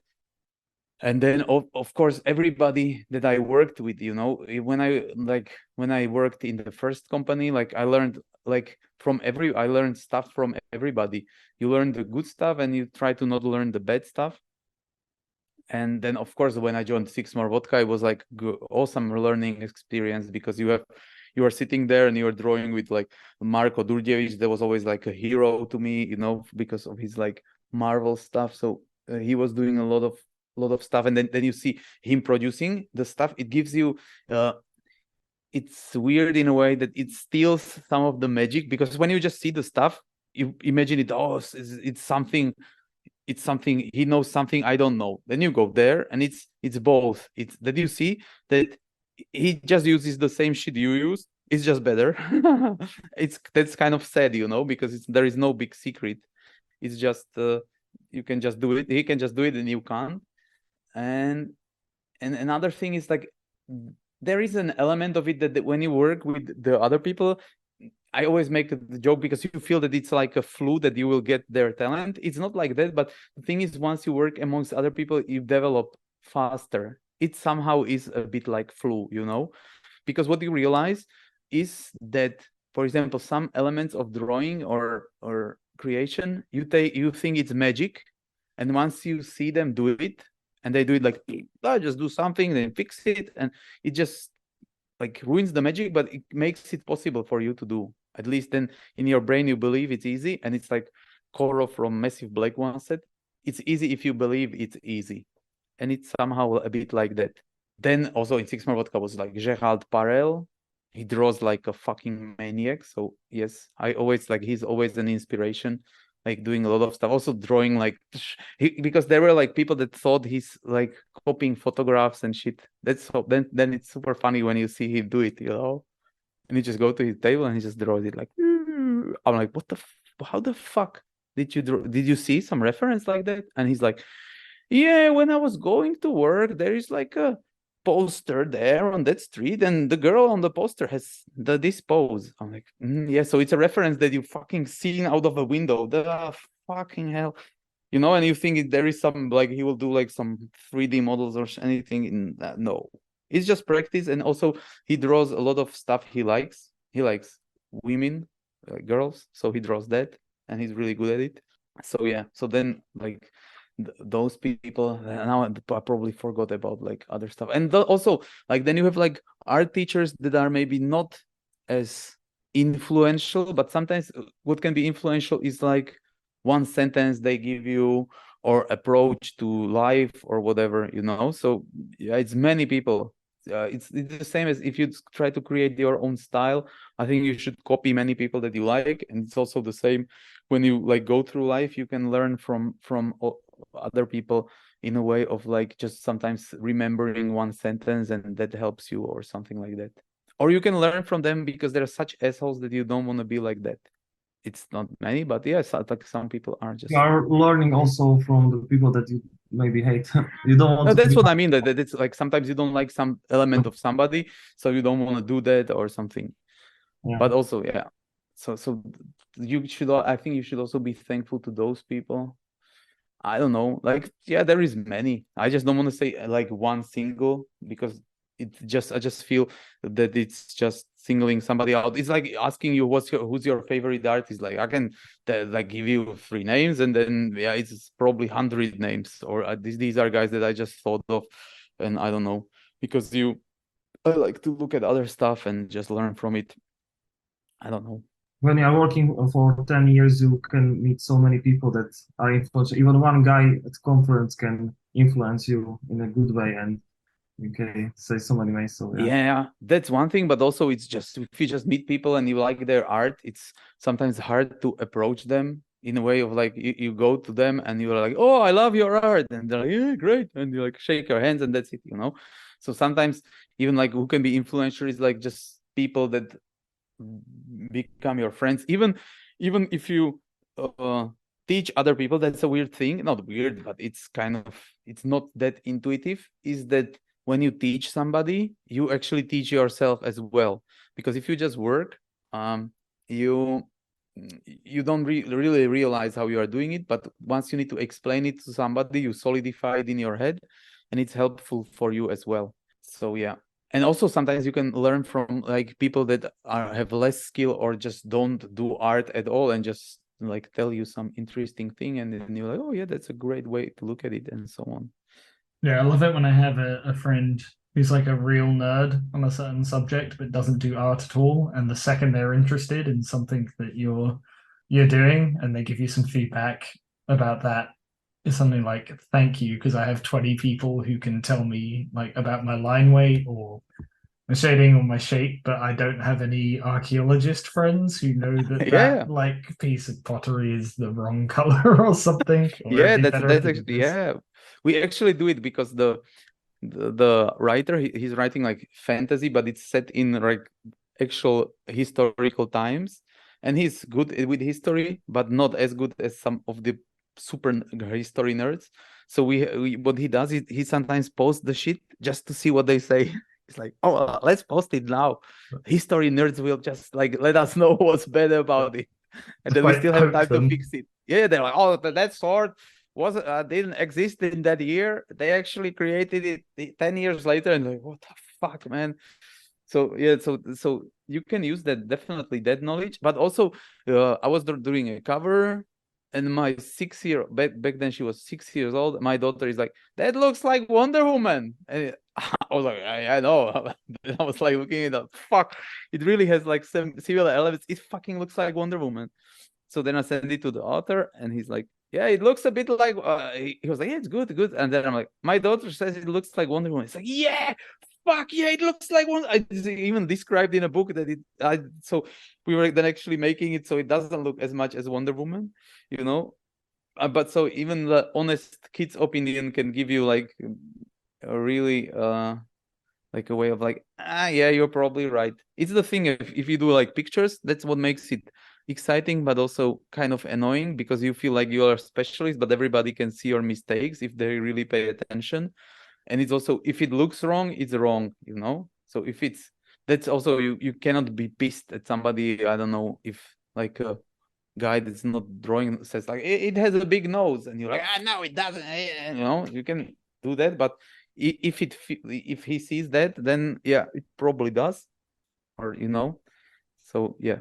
And then of course everybody that I worked with, you know, when I worked in the first company, like I learned like I learned stuff from everybody. You learn the good stuff and you try to not learn the bad stuff. And then of course when I joined Six More Vodka, it was like awesome learning experience because you are sitting there and you are drawing with like Marko Durjevic. That was always like a hero to me, you know, because of his like Marvel stuff. So he was doing a lot of stuff, and then you see him producing the stuff. It gives you it's weird in a way that it steals some of the magic, because when you just see the stuff, you imagine it, it's something he knows something I don't know. Then you go there and it's both. It's that you see that he just uses the same shit you use, it's just better. That's kind of sad, you know, because there is no big secret. It's just you can just do it, he can just do it and you can't. And another thing is like there is an element of it that when you work with the other people, I always make the joke because you feel that it's like a flu that you will get their talent. It's not like that, but the thing is, once you work amongst other people, you develop faster. It somehow is a bit like flu, you know, because what you realize is that, for example, some elements of drawing or creation, you think it's magic, and once you see them do it, and they do it like, I just do something, then fix it, and it just like ruins the magic, but it makes it possible for you to do. At least then in your brain you believe it's easy, and it's like Koro from Massive Black once said, it's easy if you believe it's easy. And it's somehow a bit like that. Then also in Six More Vodka was like Gerald Parel. He draws like a fucking maniac. So yes, I always like, he's always an inspiration, like doing a lot of stuff. Also drawing like, because there were like people that thought he's like copying photographs and shit. That's so then it's super funny when you see him do it, you know. And you just go to his table and he just draws it like, I'm like, how the fuck did you draw? Did you see some reference like that? And he's like, yeah, when I was going to work, there is like a poster there on that street, and the girl on the poster has this pose. I'm like, yeah, so it's a reference that you fucking seen out of a window. The fucking hell, you know. And you think there is some like he will do like some 3D models or anything in that. No, it's just practice. And also he draws a lot of stuff he likes. He likes women, girls, so he draws that, and he's really good at it. So yeah, so then like those people, now I probably forgot about like other stuff. And also like then you have like art teachers that are maybe not as influential, but sometimes what can be influential is like one sentence they give you, or approach to life or whatever, you know. So yeah, it's many people. it's the same as if you try to create your own style. I think you should copy many people that you like, and it's also the same when you like go through life. You can learn from other people in a way of like just sometimes remembering one sentence, and that helps you or something like that. Or you can learn from them because they're such assholes that you don't want to be like that. It's not many, but yes, like some people are just. You are learning also from the people that you maybe hate. You don't want No, to that's be. what I mean. That it's like sometimes you don't like some element of somebody, so you don't want to do that or something. Yeah. But also, yeah. So you should. I think you should also be thankful to those people. I don't know. Like, yeah, there is many. I just don't want to say like one single because I just feel that it's just singling somebody out. It's like asking you who's your favorite artist. Like I can like give you 3 names, and then yeah, it's probably 100 names. Or these are guys that I just thought of, and I don't know, because I like to look at other stuff and just learn from it. I don't know. When you are working for 10 years, you can meet so many people that are influential. Even one guy at conference can influence you in a good way, and you can say so many ways. So Yeah, that's one thing, but also it's just if you just meet people and you like their art, it's sometimes hard to approach them in a way of like you go to them and you're like, oh, I love your art, and they're like, yeah, great, and you like shake your hands and that's it, you know. So sometimes even like who can be influential is like just people that become your friends. Even if you teach other people, that's a weird thing. Not weird, but it's kind of it's not that intuitive. Is that when you teach somebody, you actually teach yourself as well. Because if you just work, you don't really realize how you are doing it. But once you need to explain it to somebody, you solidify it in your head, and it's helpful for you as well. So yeah. And also sometimes you can learn from like people that have less skill or just don't do art at all, and just like tell you some interesting thing, and then you're like, oh yeah, that's a great way to look at it, and so on. Yeah, I love it when I have a friend who's like a real nerd on a certain subject but doesn't do art at all. And the second they're interested in something that you're doing and they give you some feedback about that, is something like, thank you, because I have 20 people who can tell me like about my line weight or my shading or my shape, but I don't have any archaeologist friends who know that Yeah. like piece of pottery is the wrong color or something. Or Yeah, it'd be that's better if it actually, was. yeah. We actually do it because the writer, he's writing like fantasy, but it's set in like actual historical times, and he's good with history, but not as good as some of the super history nerds. So we what he does is he sometimes posts the shit just to see what they say. It's like, oh, let's post it now. History nerds will just like let us know what's bad about it, and then we Like still have poke time them. to fix it. Yeah, they're like, oh, that sword was didn't exist in that year. They actually created it 10 years later, and like, what the fuck, man? So yeah, so you can use that, definitely, that knowledge, but also I was doing a cover, and my 6 year back then she was 6 years old. My daughter is like, that looks like Wonder Woman, and I was like, I know. I was like looking at it, fuck, it really has like some similar elements. It fucking looks like Wonder Woman. So then I sent it to the author, and he's like, yeah, it looks a bit like he was like, yeah, it's good. And then I'm like, my daughter says it looks like Wonder Woman. It's like, yeah, fuck yeah, it looks like one. I even described in a book that so we were then actually making it so it doesn't look as much as Wonder Woman, you know. But so even the honest kid's opinion can give you like a really like a way of like, yeah, you're probably right. It's the thing, if you do like pictures, that's what makes it exciting, but also kind of annoying, because you feel like you are a specialist, but everybody can see your mistakes if they really pay attention. And it's also, if it looks wrong, it's wrong, you know. So if it's, that's also, you cannot be pissed at somebody. I don't know, if like a guy that's not drawing says like, it has a big nose, and you're like, no, it doesn't, you know. You can do that, but if he sees that, then yeah, it probably does, or you know. So yeah,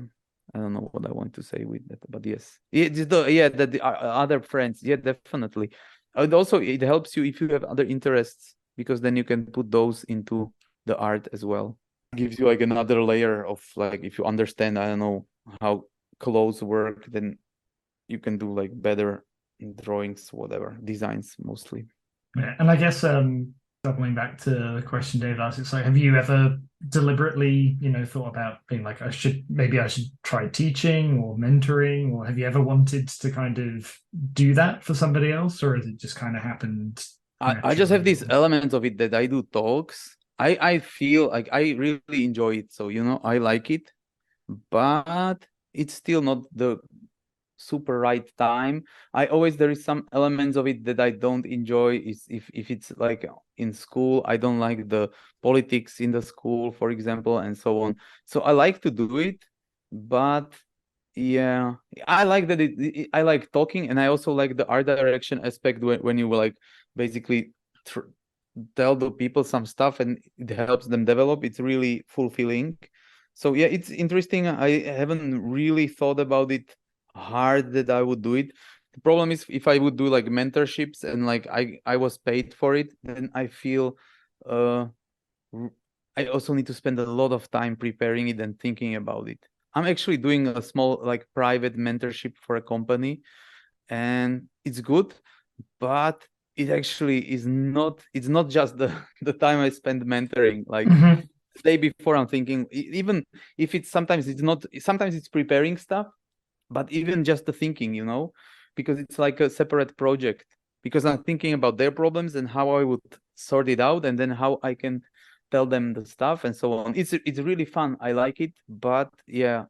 I don't know what I want to say with that, but yes, that the other friends, yeah, definitely. And also it helps you if you have other interests, because then you can put those into the art as well. It gives you like another layer of like, if you understand, I don't know, how clothes work, then you can do like better drawings, whatever, designs mostly. Yeah, and I guess Doubling back to the question David asked, it's like, have you ever deliberately, thought about being like, I should try teaching or mentoring, or have you ever wanted to kind of do that for somebody else, or has it just kind of happened? I just have these elements of it that I do talks. I feel like I really enjoy it. So, I like it, but it's still not the super right time. There is some elements of it that I don't enjoy. Is if it's like in school, I don't like the politics in the school, for example, and so on. So I like to do it, but yeah, I like that I like talking, and I also like the art direction aspect when you like basically tell the people some stuff and it helps them develop. It's really fulfilling. So yeah, it's interesting. I haven't really thought about it hard that I would do it. The problem is if I would do like mentorships and like I was paid for it, then I feel I also need to spend a lot of time preparing it and thinking about it. I'm actually doing a small like private mentorship for a company, and it's good, but it actually is not. It's not just the time I spend mentoring. Like the day before, I'm thinking, even if it's sometimes it's not. Sometimes it's preparing stuff, but even just the thinking, because it's like a separate project. Because I'm thinking about their problems and how I would sort it out, and then how I can tell them the stuff and so on. It's really fun. I like it, but yeah,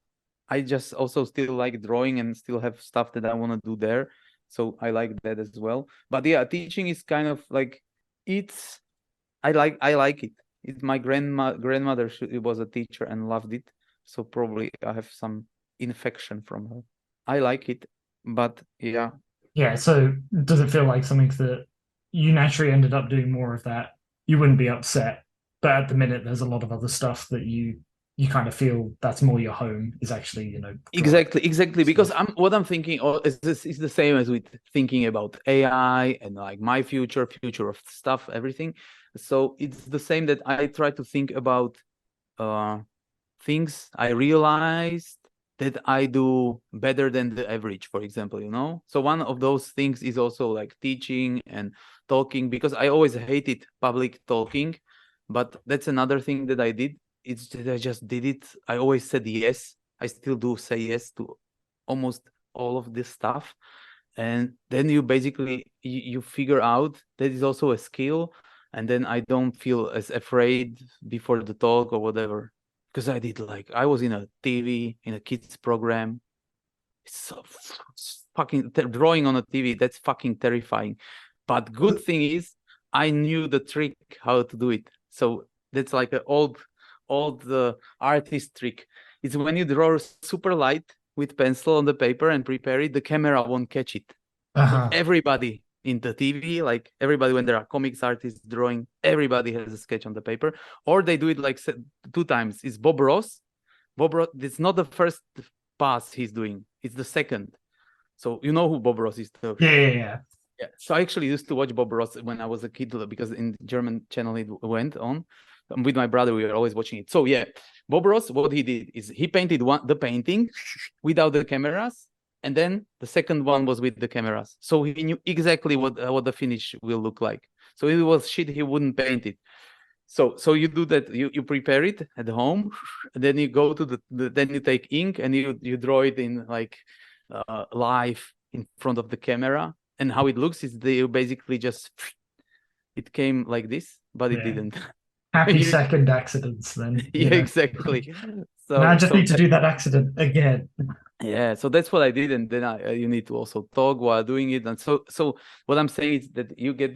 I just also still like drawing and still have stuff that I want to do there. So I like that as well. But yeah, teaching is kind of like I like it. It's my grandmother. She was a teacher and loved it. So probably I have some infection from her. I like it, but yeah. Yeah, so does it feel like something that you naturally ended up doing more of that? You wouldn't be upset, but at the minute there's a lot of other stuff that you kind of feel that's more your home is actually, Exactly. Because what I'm thinking is the same as with thinking about AI and like my future of stuff, everything. So it's the same that I try to think about things I realized that I do better than the average, for example, So one of those things is also like teaching and talking, because I always hated public talking, but that's another thing that I did. It's that I just did it. I always said yes. I still do say yes to almost all of this stuff. And then you basically, you figure out that is also a skill. And then I don't feel as afraid before the talk or whatever. Because I was in a TV, in a kids program. It's so fucking drawing on a TV. That's fucking terrifying. But good thing is, I knew the trick how to do it. So that's like an old artist trick. It's when you draw super light with pencil on the paper and prepare it, the camera won't catch it. So everybody in the TV, like everybody, when there are comics artists drawing, everybody has a sketch on the paper, or they do it like 2 times. It's Bob Ross. It's not the first pass he's doing; it's the second. So you know who Bob Ross is? Yeah. So I actually used to watch Bob Ross when I was a kid, because in the German channel it went on. With my brother, we were always watching it. So yeah, Bob Ross, what he did is he painted the painting without the cameras. And then the second one was with the cameras. So he knew exactly what the finish will look like. So if it was shit, he wouldn't paint it. So you do that, you prepare it at home, and then you go to then you take ink and you draw it in like live in front of the camera. And how it looks is you basically just, it came like this, but it didn't. Happy second accidents then. Yeah, exactly. So now I just need to do that accident again. Yeah, so that's what I did, and then you need to also talk while doing it. And so what I'm saying is that you get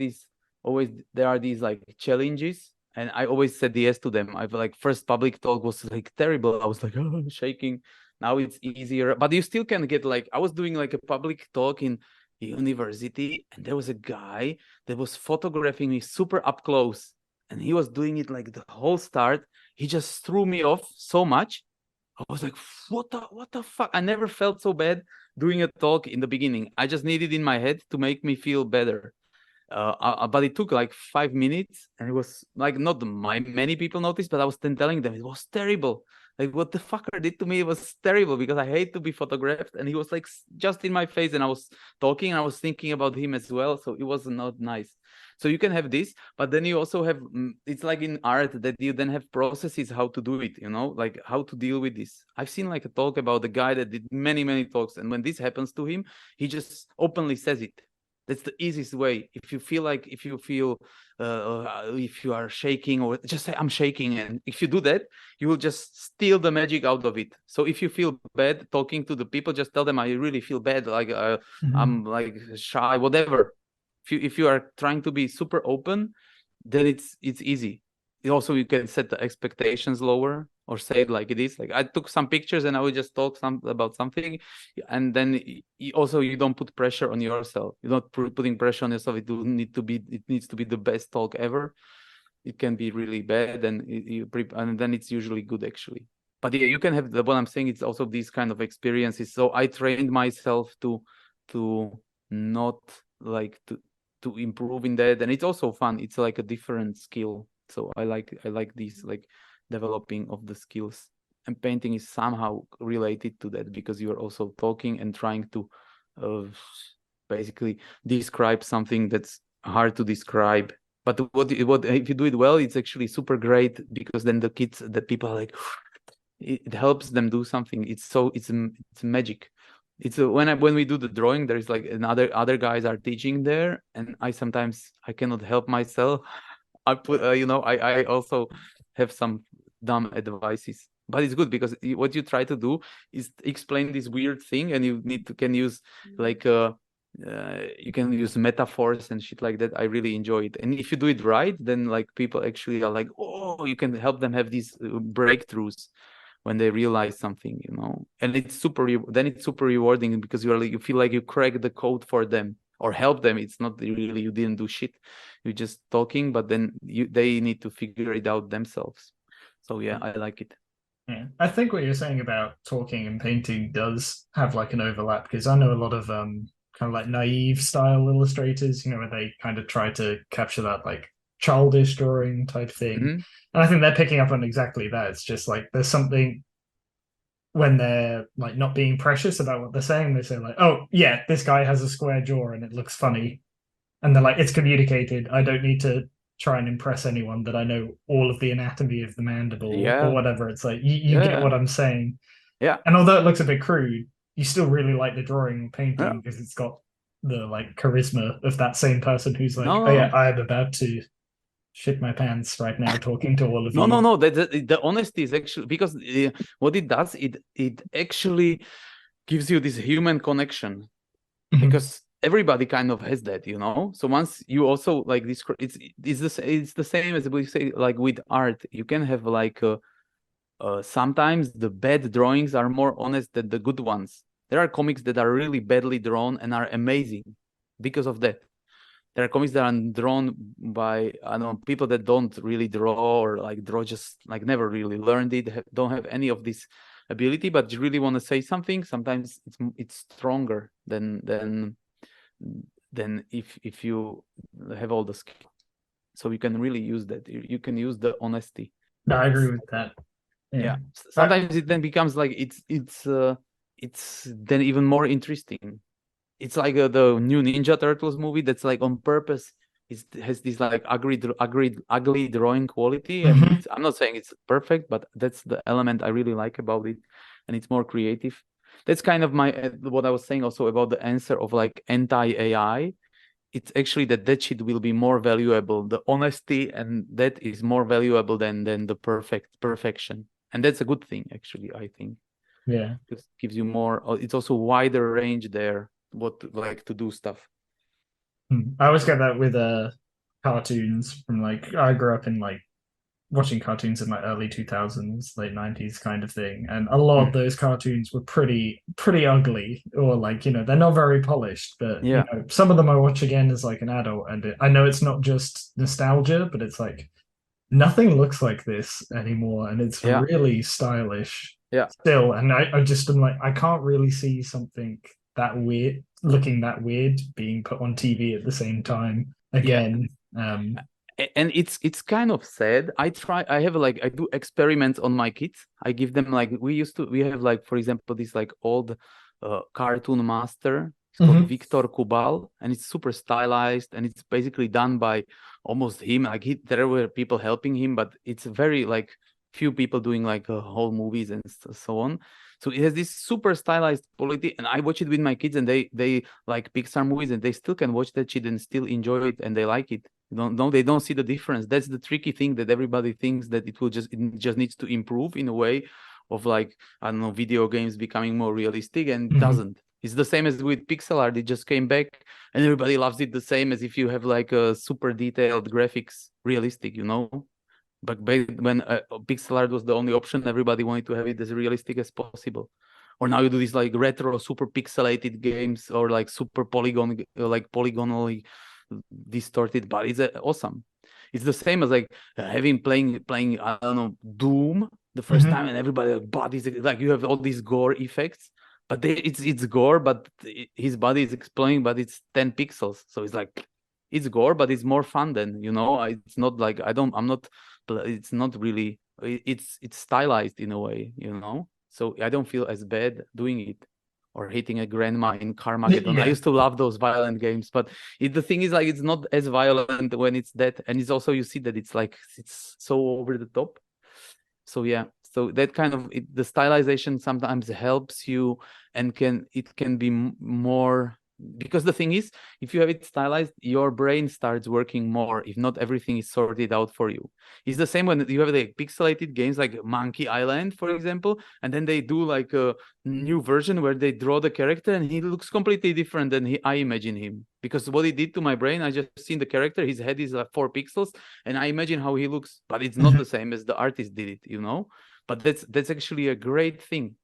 there are these like challenges, and I always said yes to them. I've like first public talk was like terrible. I was like shaking. Now it's easier, but you still can get like, I was doing like a public talk in university, and there was a guy that was photographing me super up close, and he was doing it like the whole start. He just threw me off so much. I was like, what the fuck? I never felt so bad doing a talk in the beginning. I just needed in my head to make me feel better. But it took like 5 minutes, and it was like not many people noticed, but I was then telling them it was terrible. Like what the fucker did to me was terrible, because I hate to be photographed, and he was like just in my face, and I was talking, and I was thinking about him as well, so it was not nice. So you can have this, but then you also have, it's like in art that you then have processes how to do it, you know, like how to deal with this. I've seen like a talk about the guy that did many talks, and when this happens to him, he just openly says it. That's the easiest way. If you feel if you are shaking, or just say I'm shaking, and if you do that, you will just steal the magic out of it. So if you feel bad talking to the people, just tell them I really feel bad, like I'm like shy, whatever. If you are trying to be super open, then it's easy. Also, you can set the expectations lower, or say it like it is. Like I took some pictures and I would just talk about something, and then you don't put pressure on yourself. You're not putting pressure on yourself. It needs to be the best talk ever. It can be really bad, and then it's usually good actually. But yeah, you can have what I'm saying. It's also these kind of experiences. So I trained myself to not like to improve in that, and it's also fun. It's like a different skill. So I like these like developing of the skills, and painting is somehow related to that, because you are also talking and trying to basically describe something that's hard to describe. But what if you do it well, it's actually super great, because then the people are like, it helps them do something. It's magic. It's when we do the drawing, there is like other guys are teaching there, and I sometimes cannot help myself. I put I also have some dumb advices, but it's good, because what you try to do is explain this weird thing, and you can use like you can use metaphors and shit like that. I really enjoy it, and if you do it right, then like people actually are like, oh, you can help them have these breakthroughs when they realize something, and it's super rewarding, because you feel like you crack the code for them or help them. It's not really you didn't do shit, you're just talking, but then they need to figure it out themselves. So yeah, I like it. Yeah, I think what you're saying about talking and painting does have like an overlap, because I know a lot of kind of like naive style illustrators, where they kind of try to capture that like childish drawing type thing. Mm-hmm. And I think they're picking up on exactly that. It's just like there's something when they're like not being precious about what they're saying. They say like, oh yeah, this guy has a square jaw and it looks funny. And they're like, it's communicated. I don't need to try and impress anyone that I know all of the anatomy of the mandible or whatever. It's like, you get what I'm saying. Yeah. And although it looks a bit crude, you still really like the drawing or painting because it's got the like charisma of that same person who's like, oh yeah, I'm about to shit my pants right now talking to all of you. No. The honesty is actually, because what it does, it actually gives you this human connection, because everybody kind of has that, So once you also like this, it's the same as we say like with art. You can have like sometimes the bad drawings are more honest than the good ones. There are comics that are really badly drawn and are amazing because of that. There are comics that are drawn by people that don't really draw, or like draw just like never really learned it, don't have any of this ability, but you really want to say something. Sometimes it's stronger than if you have all the skill. So you can really use that. You can use the honesty. No, I agree with that. Yeah. Sometimes it then becomes like it's then even more interesting. It's like the new Ninja Turtles movie that's like on purpose. It has this like ugly drawing quality, and I'm not saying it's perfect, but that's the element I really like about it, and it's more creative. That's kind of what I was saying also about the answer of like anti-AI. It's actually that shit will be more valuable, the honesty, and that is more valuable than the perfection, and that's a good thing actually, I think. Yeah, it gives you more. It's also wider range there. What like to do stuff. I always get that with cartoons from like I grew up in like watching cartoons in like early 2000s, late 90s kind of thing, and a lot of those cartoons were pretty ugly, or like they're not very polished, but some of them I watch again as like an adult, and I know it's not just nostalgia, but it's like nothing looks like this anymore, and it's really stylish still, and I just am like, I can't really see something that weird being put on TV at the same time again. And it's kind of sad. I do experiments on my kids. I give them like we have like, for example, this like old cartoon master It's called Mhm. Victor Kubal, and it's super stylized, and it's basically done by almost him. Like there were people helping him, but it's very like few people doing like whole movies and so on. So it has this super stylized quality, and I watch it with my kids, and they like Pixar movies, and they still can watch that shit and still enjoy it, and they like it. They don't see the difference. That's the tricky thing, that everybody thinks that it just needs to improve in a way of like, I don't know, video games becoming more realistic, and it doesn't. It's the same as with pixel art. It just came back and everybody loves it the same as if you have like a super detailed graphics realistic, you know? But when pixel art was the only option, everybody wanted to have it as realistic as possible. Or now you do these like retro, super pixelated games, or like super polygonally distorted, but it's awesome. It's the same as like having playing I don't know, Doom the first time, and everybody bodies like you have all these gore effects, but it's gore, but his body is exploding, but it's 10 pixels, so it's like it's gore, but it's more fun than, you know. It's not like it's not really, it's stylized in a way, you know, so I don't feel as bad doing it, or hitting a grandma in Carmageddon. Yeah. I used to love those violent games, but the thing is, like, it's not as violent when it's that, and it's also, you see that it's like it's so over the top. So yeah, so that kind of the stylization sometimes helps you, and it can be more, because the thing is, if you have it stylized, your brain starts working more if not everything is sorted out for you. It's the same when you have like pixelated games like Monkey Island, for example, and then they do like a new version where they draw the character and he looks completely different than I imagine him. Because what he did to my brain, I just seen the character, his head is like 4 pixels, and I imagine how he looks, but it's not the same as the artist did it, you know. But that's actually a great thing.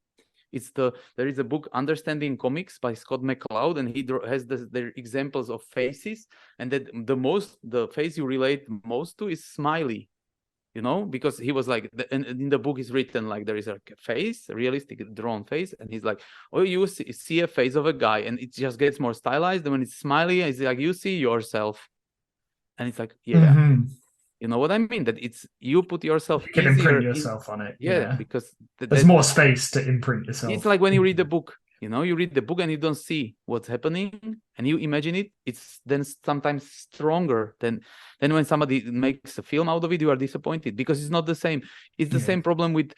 There is a book, Understanding Comics, by Scott McCloud, and he has the examples of faces, and that the face you relate most to is smiley, you know, because he was like, and in the book is written like there is a face, a realistic drawn face, and he's like, oh, you see a face of a guy, and it just gets more stylized, and when it's smiley, it's like you see yourself, and it's like, yeah. You know what I mean? That it's, you put yourself You can imprint yourself on it. Yeah, because there's more space to imprint yourself. It's like when you read the book, you know, you read the book and you don't see what's happening and you imagine it. It's then sometimes stronger than when somebody makes a film out of it. You are disappointed because it's not the same. It's the same problem with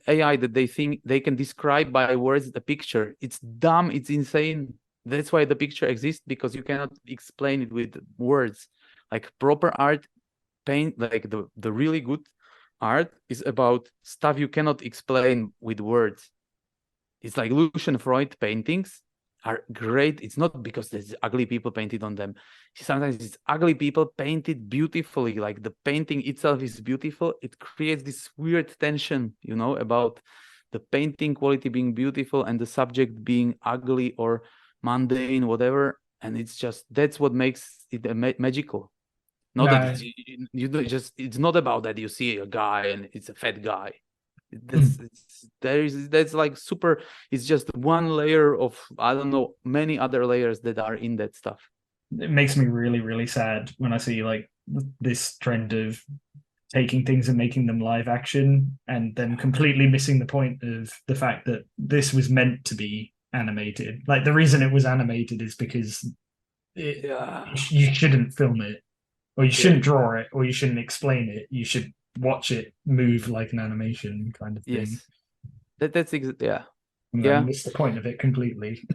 AI, that they think they can describe by words the picture. It's dumb. It's insane. That's why the picture exists, because you cannot explain it with words. Like proper art, paint, like the really good art is about stuff you cannot explain with words. It's like Lucian Freud paintings are great. It's not because there's ugly people painted on them. Sometimes it's ugly people painted beautifully. Like the painting itself is beautiful. It creates this weird tension, you know, about the painting quality being beautiful and the subject being ugly or mundane, whatever. And it's just, that's what makes it magical. Not that it's not about that you see a guy and it's a fat guy. That's like super. It's just one layer of, I don't know, many other layers that are in that stuff. It makes me really, really sad when I see like this trend of taking things and making them live action, and then completely missing the point of the fact that this was meant to be animated. Like the reason it was animated is because you shouldn't film it, or you shouldn't draw it, or you shouldn't explain it. You should watch it move like an animation kind of thing. That's yeah. I missed the point of it completely.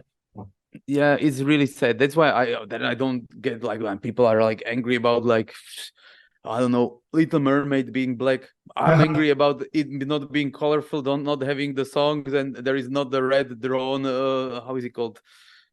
Yeah, it's really sad. That's why I don't get like when people are like angry about like, I don't know, Little Mermaid being black. I'm angry about it not being colorful, not having the songs, and there is not the red drawn. How is it called?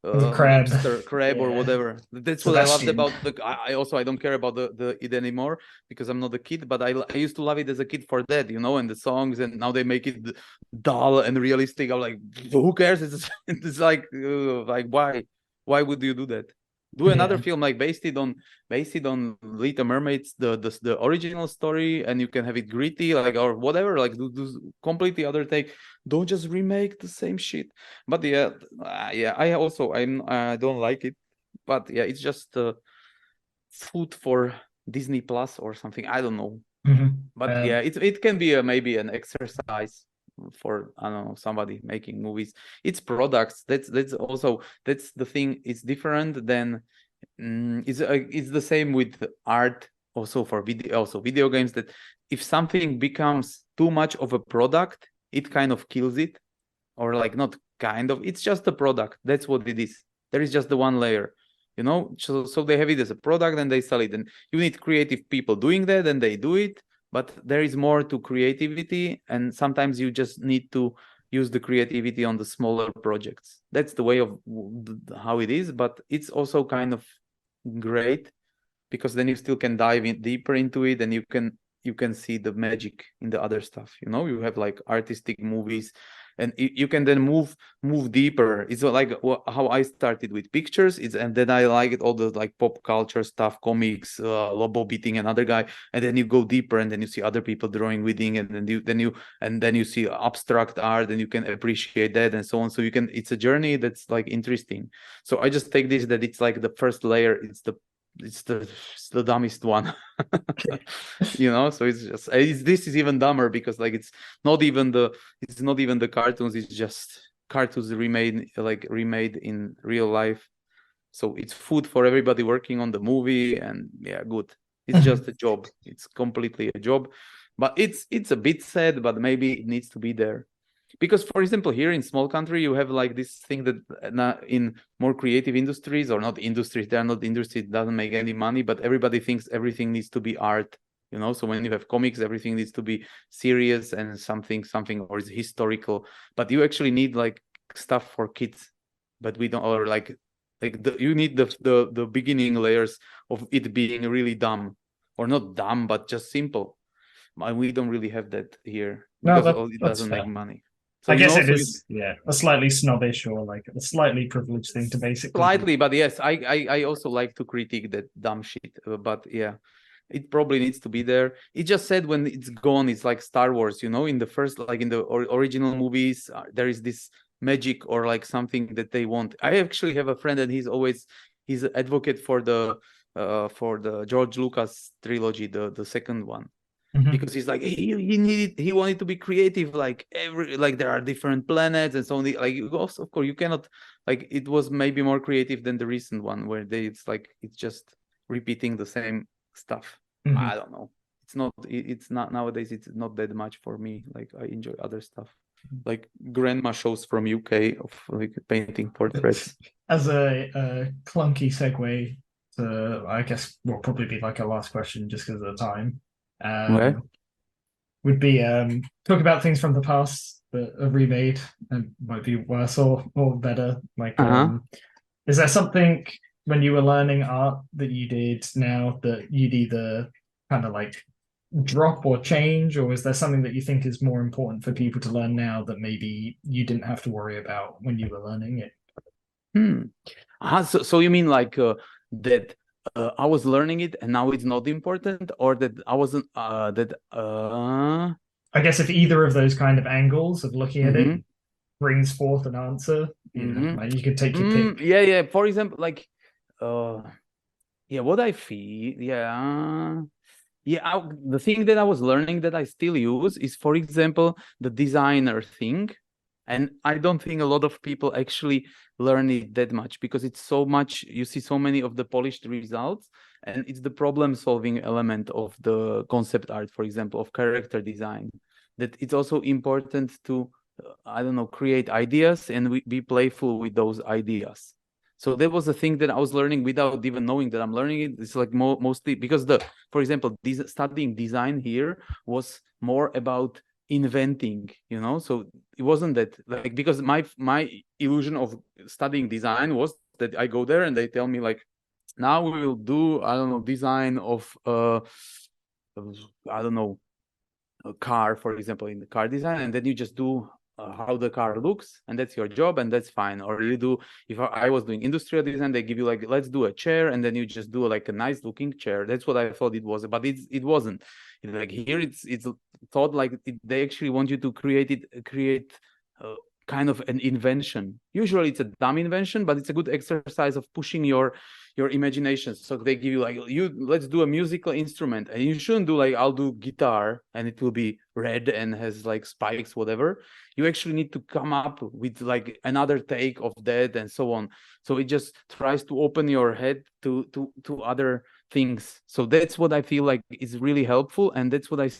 Crab, or whatever. That's what I loved about I don't care about it anymore because I'm not a kid, but I used to love it as a kid for that, you know, and the songs, and now they make it dull and realistic. I'm like, who cares? It's like why would you do that? Do another film like based it on Little Mermaids, the original story, and you can have it gritty, like, or whatever, like do completely other take. Don't just remake the same shit. But I don't like it. But yeah, it's just food for Disney Plus or something. I don't know. But it can be maybe an exercise for I don't know, somebody making movies. It's products. That's the thing. It's different than it's the same with art. Also for video games, that if something becomes too much of a product, it kind of kills it, or like not kind of. It's just a product. That's what it is. There is just the one layer. So they have it as a product and they sell it, and you need creative people doing that, and they do it. But there is more to creativity, and sometimes you just need to use the creativity on the smaller projects. That's the way of how it is, but it's also kind of great, because then you still can dive in deeper into it, and you can see the magic in the other stuff. You have like artistic movies, and you can then move deeper. It's like how I started with pictures, and then I liked all the like pop culture stuff, comics, Lobo beating another guy, and then you go deeper, and then you see other people drawing with it, and then you see abstract art, and you can appreciate that, and so on. So it's a journey that's like interesting. So I just take this, that it's like the first layer, it's the dumbest one. So this is even dumber, because like it's not even the cartoons, it's just cartoons remade in real life. So it's food for everybody working on the movie, and yeah, good. It's just a job. It's completely a job. But it's a bit sad, but maybe it needs to be there. Because, for example, here in small country, you have like this thing that in more creative industries, or not industries, they are not industries, it doesn't make any money, but everybody thinks everything needs to be art. So when you have comics, everything needs to be serious and something, or is historical. But you actually need like stuff for kids. But we don't, or you need the beginning layers of it being really dumb, or not dumb, but just simple. And we don't really have that here, because it doesn't make money. So, I guess it is, a slightly snobbish or like a slightly privileged thing to basically slightly, but yes, I also like to critique that dumb shit. But yeah, it probably needs to be there. It just said when it's gone, it's like Star Wars, in the first, like in the original movies, there is this magic or like something that they want. I actually have a friend, and he's an advocate for the George Lucas trilogy, the second one. Because he's like, he wanted to be creative, like there are different planets and so on. Like, of course, you cannot, like, it was maybe more creative than the recent one, where it's just repeating the same stuff. I don't know. It's not nowadays. It's not that much for me. Like, I enjoy other stuff, like grandma shows from UK of like painting portraits. As a clunky segue to, I guess, will probably be like a last question just because of the time. Would be talk about things from the past that are remade and might be worse or better. Like, is there something when you were learning art that you did now that you'd either kind of like drop or change, or is there something that you think is more important for people to learn now that maybe you didn't have to worry about when you were learning it? So you mean like that I was learning it and now it's not important, or that I wasn't I guess if either of those kind of angles of looking at it brings forth an answer, like you could take your pick. Yeah. For example, like what I feel, the thing that I was learning that I still use is, for example, the designer thing. And I don't think a lot of people actually learn it that much, because it's so much, you see so many of the polished results, and it's the problem-solving element of the concept art, for example, of character design, that it's also important to, create ideas and be playful with those ideas. So that was a thing that I was learning without even knowing that I'm learning it. It's like mostly because for example, studying design here was more about inventing, so it wasn't that, like, because my illusion of studying design was that I go there and they tell me, like, now we will do, design of a car, for example, in the car design, and then you just do how the car looks, and that's your job, and that's fine. Or you do, if I was doing industrial design, they give you like, let's do a chair, and then you just do like a nice looking chair. That's what I thought it was, but it wasn't. Like here, it's thought like they actually want you to create kind of an invention. Usually it's a dumb invention, but it's a good exercise of pushing your imagination. So they give you like, let's do a musical instrument, and you shouldn't do like, I'll do guitar and it will be red and has like spikes, whatever. You actually need to come up with like another take of that and so on. So it just tries to open your head to other things. So that's what I feel like is really helpful, and that's what I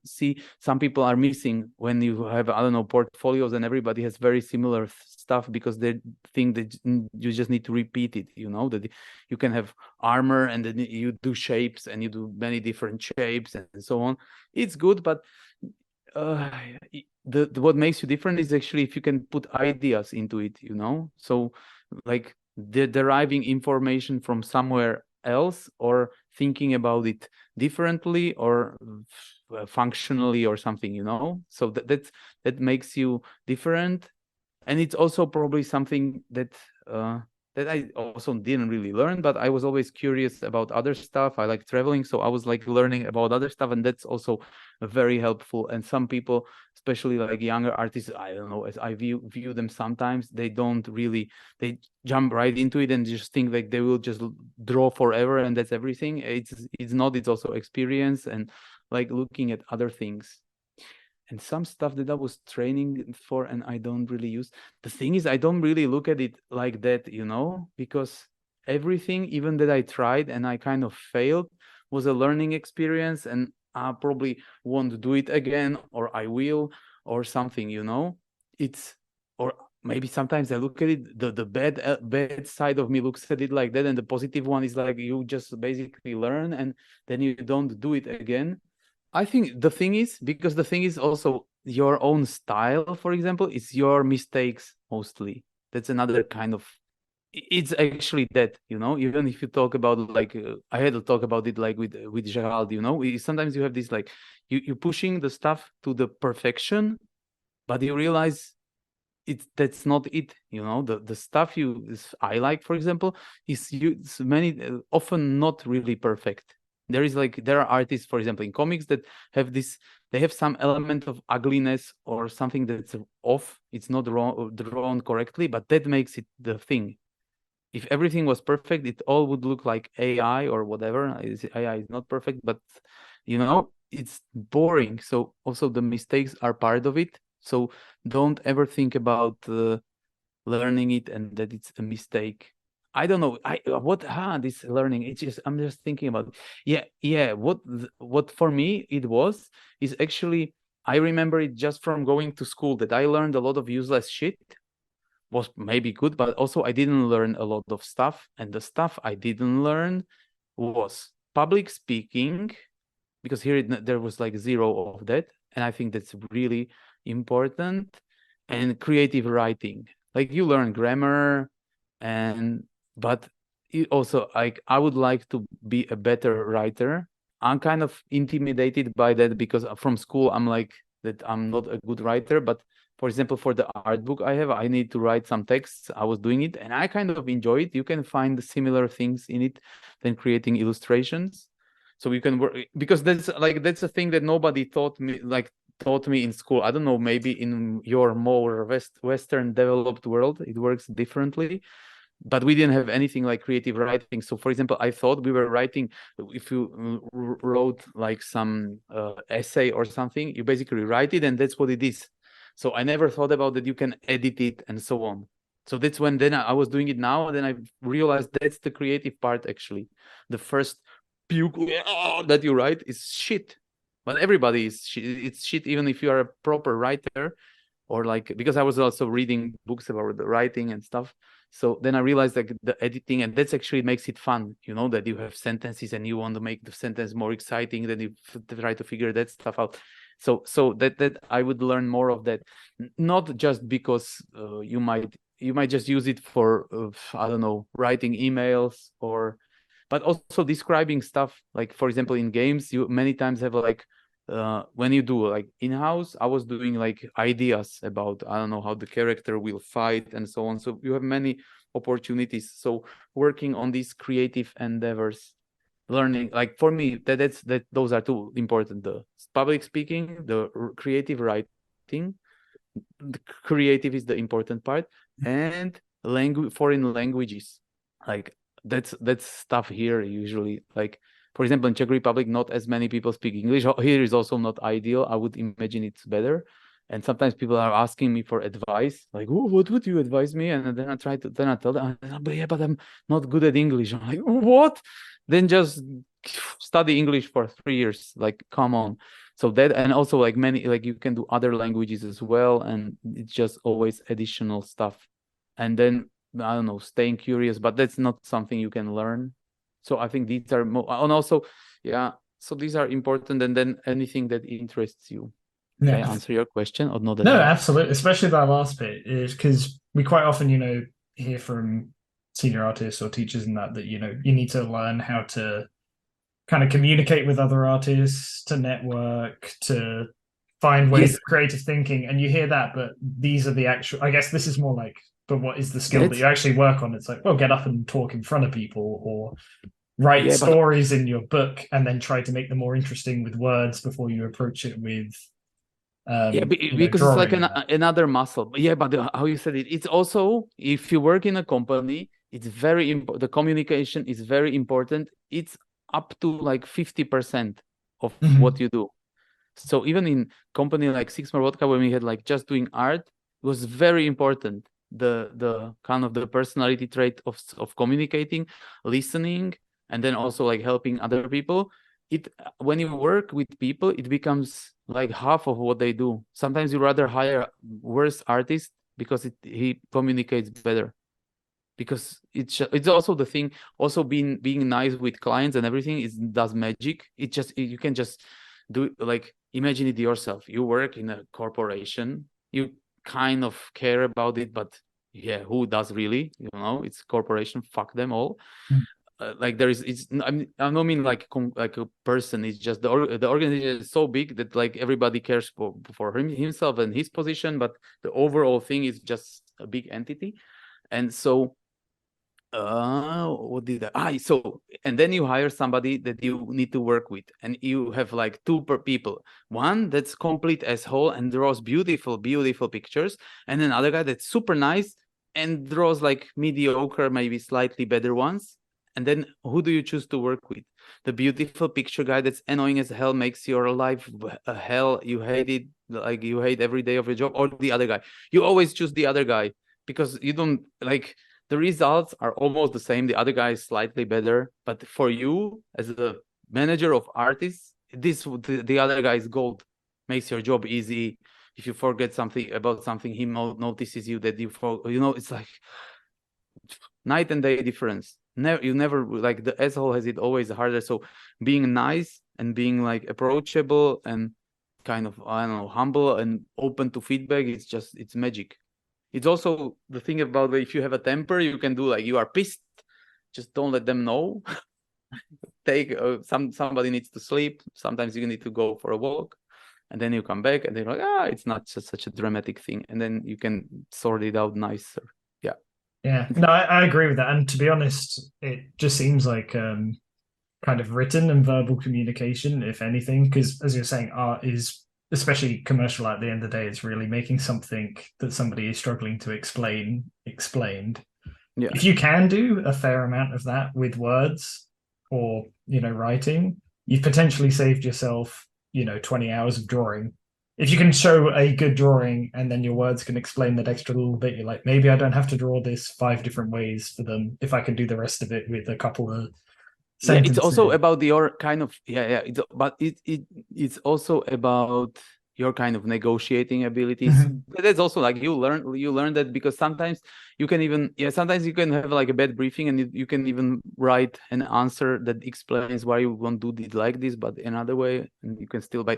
see some people are missing when you have, I don't know, portfolios and everybody has very similar stuff, because they think that you just need to repeat it, that you can have armor and then you do shapes and you do many different shapes and so on. It's good, but what makes you different is actually if you can put ideas into it, so like deriving information from somewhere else, or thinking about it differently, or functionally or something, so that makes you different. And it's also probably something that I also didn't really learn, but I was always curious about other stuff. I like traveling, so I was like learning about other stuff, and that's also very helpful. And some people, especially like younger artists, I don't know, as I view them sometimes, they jump right into it and just think like they will just draw forever and that's everything. It's not. It's also experience and like looking at other things. And some stuff that I was training for and I don't really use. The thing is, I don't really look at it like that, because everything, even that I tried and I kind of failed, was a learning experience, and I probably won't do it again, or I will, or something, or maybe sometimes I look at it, the bad side of me looks at it like that, and the positive one is like you just basically learn and then you don't do it again. I think the thing is also your own style, for example, is your mistakes mostly. That's another kind of, it's actually that, even if you talk about like, I had to talk about it like with Gerald, sometimes you have this like, you're pushing the stuff to the perfection, but you realize that's not it, the stuff I like, for example, is often not really perfect. There are artists, for example, in comics that have they have some element of ugliness or something that's off. It's not drawn correctly, but that makes it the thing. If everything was perfect, it all would look like AI or whatever. AI is not perfect, but it's boring. So also the mistakes are part of it. So don't ever think about learning it and that it's a mistake. I don't know. This learning. I'm just thinking about it. Yeah. What for me it is actually, I remember it just from going to school, that I learned a lot of useless shit. Was maybe good, but also I didn't learn a lot of stuff, and the stuff I didn't learn was public speaking, because here there was like zero of that, and I think that's really important. And creative writing, like you learn grammar, but also like I would like to be a better writer. I'm kind of intimidated by that, because from school I'm like that I'm not a good writer. But for example, for the art book I need to write some texts. I was doing it and I kind of enjoy it. You can find similar things in it than creating illustrations. So you can work, because that's a thing that nobody taught me in school. I don't know, maybe in your more Western developed world it works differently, but we didn't have anything like creative writing. So for example, I thought we were writing, if you wrote like some essay or something, you basically write it and that's what it is. So I never thought about that you can edit it and so on. So that's when then I was doing it now, and then I realized that's the creative part actually. The first puke that you write is shit, but everybody is shit. It's shit even if you are a proper writer, or like, because I was also reading books about the writing and stuff. So then I realized like the editing, and that's actually makes it fun, that you have sentences and you want to make the sentence more exciting, then you try to figure that stuff out. So that I would learn more of that, not just because you might just use it for I don't know, writing emails, but also describing stuff. Like for example, in games, you many times have like when you do like in-house, I was doing like ideas about, I don't know, how the character will fight and so on. So you have many opportunities. So working on these creative endeavors, learning, like for me, those are two important: the public speaking, the creative writing, the creative is the important part, and foreign languages, like that's stuff here usually. Like for example, in Czech Republic, not as many people speak English. Here is also not ideal. I would imagine it's better. And sometimes people are asking me for advice, like, "Oh, what would you advise me?" And then I tell them, but I'm not good at English." I'm like, "What? Then just study English for 3 years. Like, come on." So that, and also like many, like you can do other languages as well, and it's just always additional stuff. And then I don't know, staying curious, but that's not something you can learn. So I think these are and also, yeah. So these are important, and then anything that interests you. Did I answer your question or not? No, absolutely. Especially that last bit is because we quite often, hear from senior artists or teachers and that you need to learn how to kind of communicate with other artists, to network, to find ways of creative thinking. And you hear that, but these are the actual, I guess this is more like, but what is the skill that you actually work on? It's like, well, get up and talk in front of people, or write stories in your book and then try to make them more interesting with words before you approach it with because it's like another muscle. But but how you said it, it's also, if you work in a company, it's very important. The communication is very important. It's up to like 50% of what you do. So even in company like Six More Vodka, when we had like just doing art, it was very important. The kind of the personality trait of communicating, listening, and then also like helping other people. When you work with people, it becomes like half of what they do. Sometimes you rather hire worse artist because he communicates better. Because it's also the thing, also being nice with clients and everything does magic. You can just do, like, imagine it yourself. You work in a corporation, you kind of care about it, but who does really? It's corporation, fuck them all. Like there is, I don't mean like a person. It's just the organization is so big that like everybody cares for himself and his position, but the overall thing is just a big entity. And so what did and then you hire somebody that you need to work with, and you have like two people. One that's complete asshole and draws beautiful pictures, and another guy that's super nice and draws like mediocre, maybe slightly better ones. And then who do you choose to work with? The beautiful picture guy that's annoying as hell, makes your life a hell, you hate it, like you hate every day of your job, or the other guy? You always choose the other guy because you don't like, the results are almost the same. The other guy is slightly better, but for you as the manager of artists, the other guy is gold. Makes your job easy. If you forget something about something, he notices you that it's like night and day difference. You never, like, the asshole has it always harder. So being nice and being like approachable and kind of, I don't know, humble and open to feedback, it's magic. It's also the thing about, if you have a temper, you can do like, you are pissed, just don't let them know. Take somebody needs to sleep. Sometimes you need to go for a walk, and then you come back and they're like, it's not just such a dramatic thing, and then you can sort it out nicer. Yeah, no, I agree with that. And to be honest, it just seems like kind of written and verbal communication, if anything, because as you're saying, art is, especially commercial at the end of the day, it's really making something that somebody is struggling to explain explained. Yeah. If you can do a fair amount of that with words or, writing, you've potentially saved yourself, 20 hours of drawing. If you can show a good drawing and then your words can explain that extra little bit, you're like, maybe I don't have to draw this 5 different ways for them if I can do the rest of it with a couple of sentences. It's also about your kind of it's also about your kind of negotiating abilities. That's also like you learn that, because sometimes you can even sometimes you can have like a bad briefing and you can even write an answer that explains why you won't do it like this but another way, and you can still buy.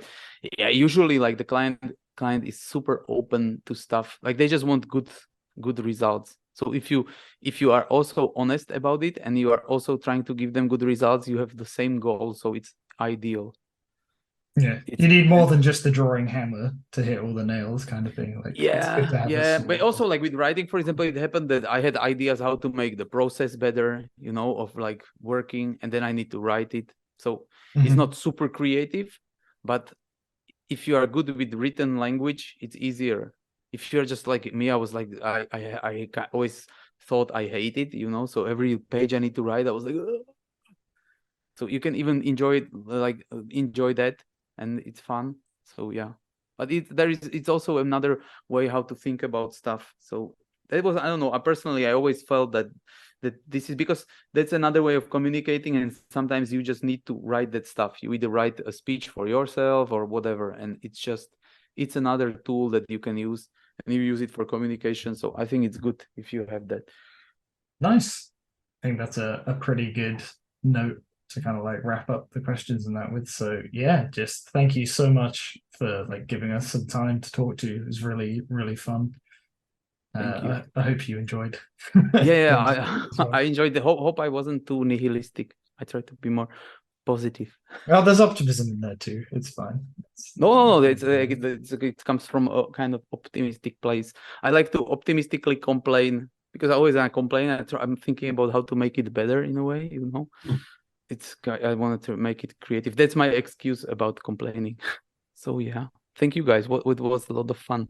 Usually like the client is super open to stuff, like they just want good results. So if you are also honest about it and you are also trying to give them good results, you have the same goal, so it's ideal. Yeah, you need more than just the drawing hammer to hit all the nails, kind of thing. Like, but also like with writing, for example, it happened that I had ideas how to make the process better, of like working, and then I need to write it. So it's not super creative, but if you are good with written language, it's easier. if you're just like me, I was like, I always thought I hated, so every page I need to write, I was like, ugh. So you can even enjoy it, like enjoy that, and it's fun. So yeah, but it's also another way how to think about stuff. So that was, I don't know, I always felt that this is because that's another way of communicating, and sometimes you just need to write that stuff. You either write a speech for yourself or whatever, and it's another tool that you can use, and you use it for communication. So I think it's good if you have that. Nice. I think that's a pretty good note to kind of like wrap up the questions and that with. So yeah, just thank you so much for like giving us some time to talk to you. It was really, really fun. Thank you. I hope you enjoyed. Yeah, I enjoyed the hope I wasn't too nihilistic. I tried to be more positive. Well, there's optimism in there too. It's fine. No. It comes from a kind of optimistic place. I like to optimistically complain because always when I complain, I'm thinking about how to make it better in a way. I wanted to make it creative. That's my excuse about complaining. So yeah, thank you guys. It was a lot of fun.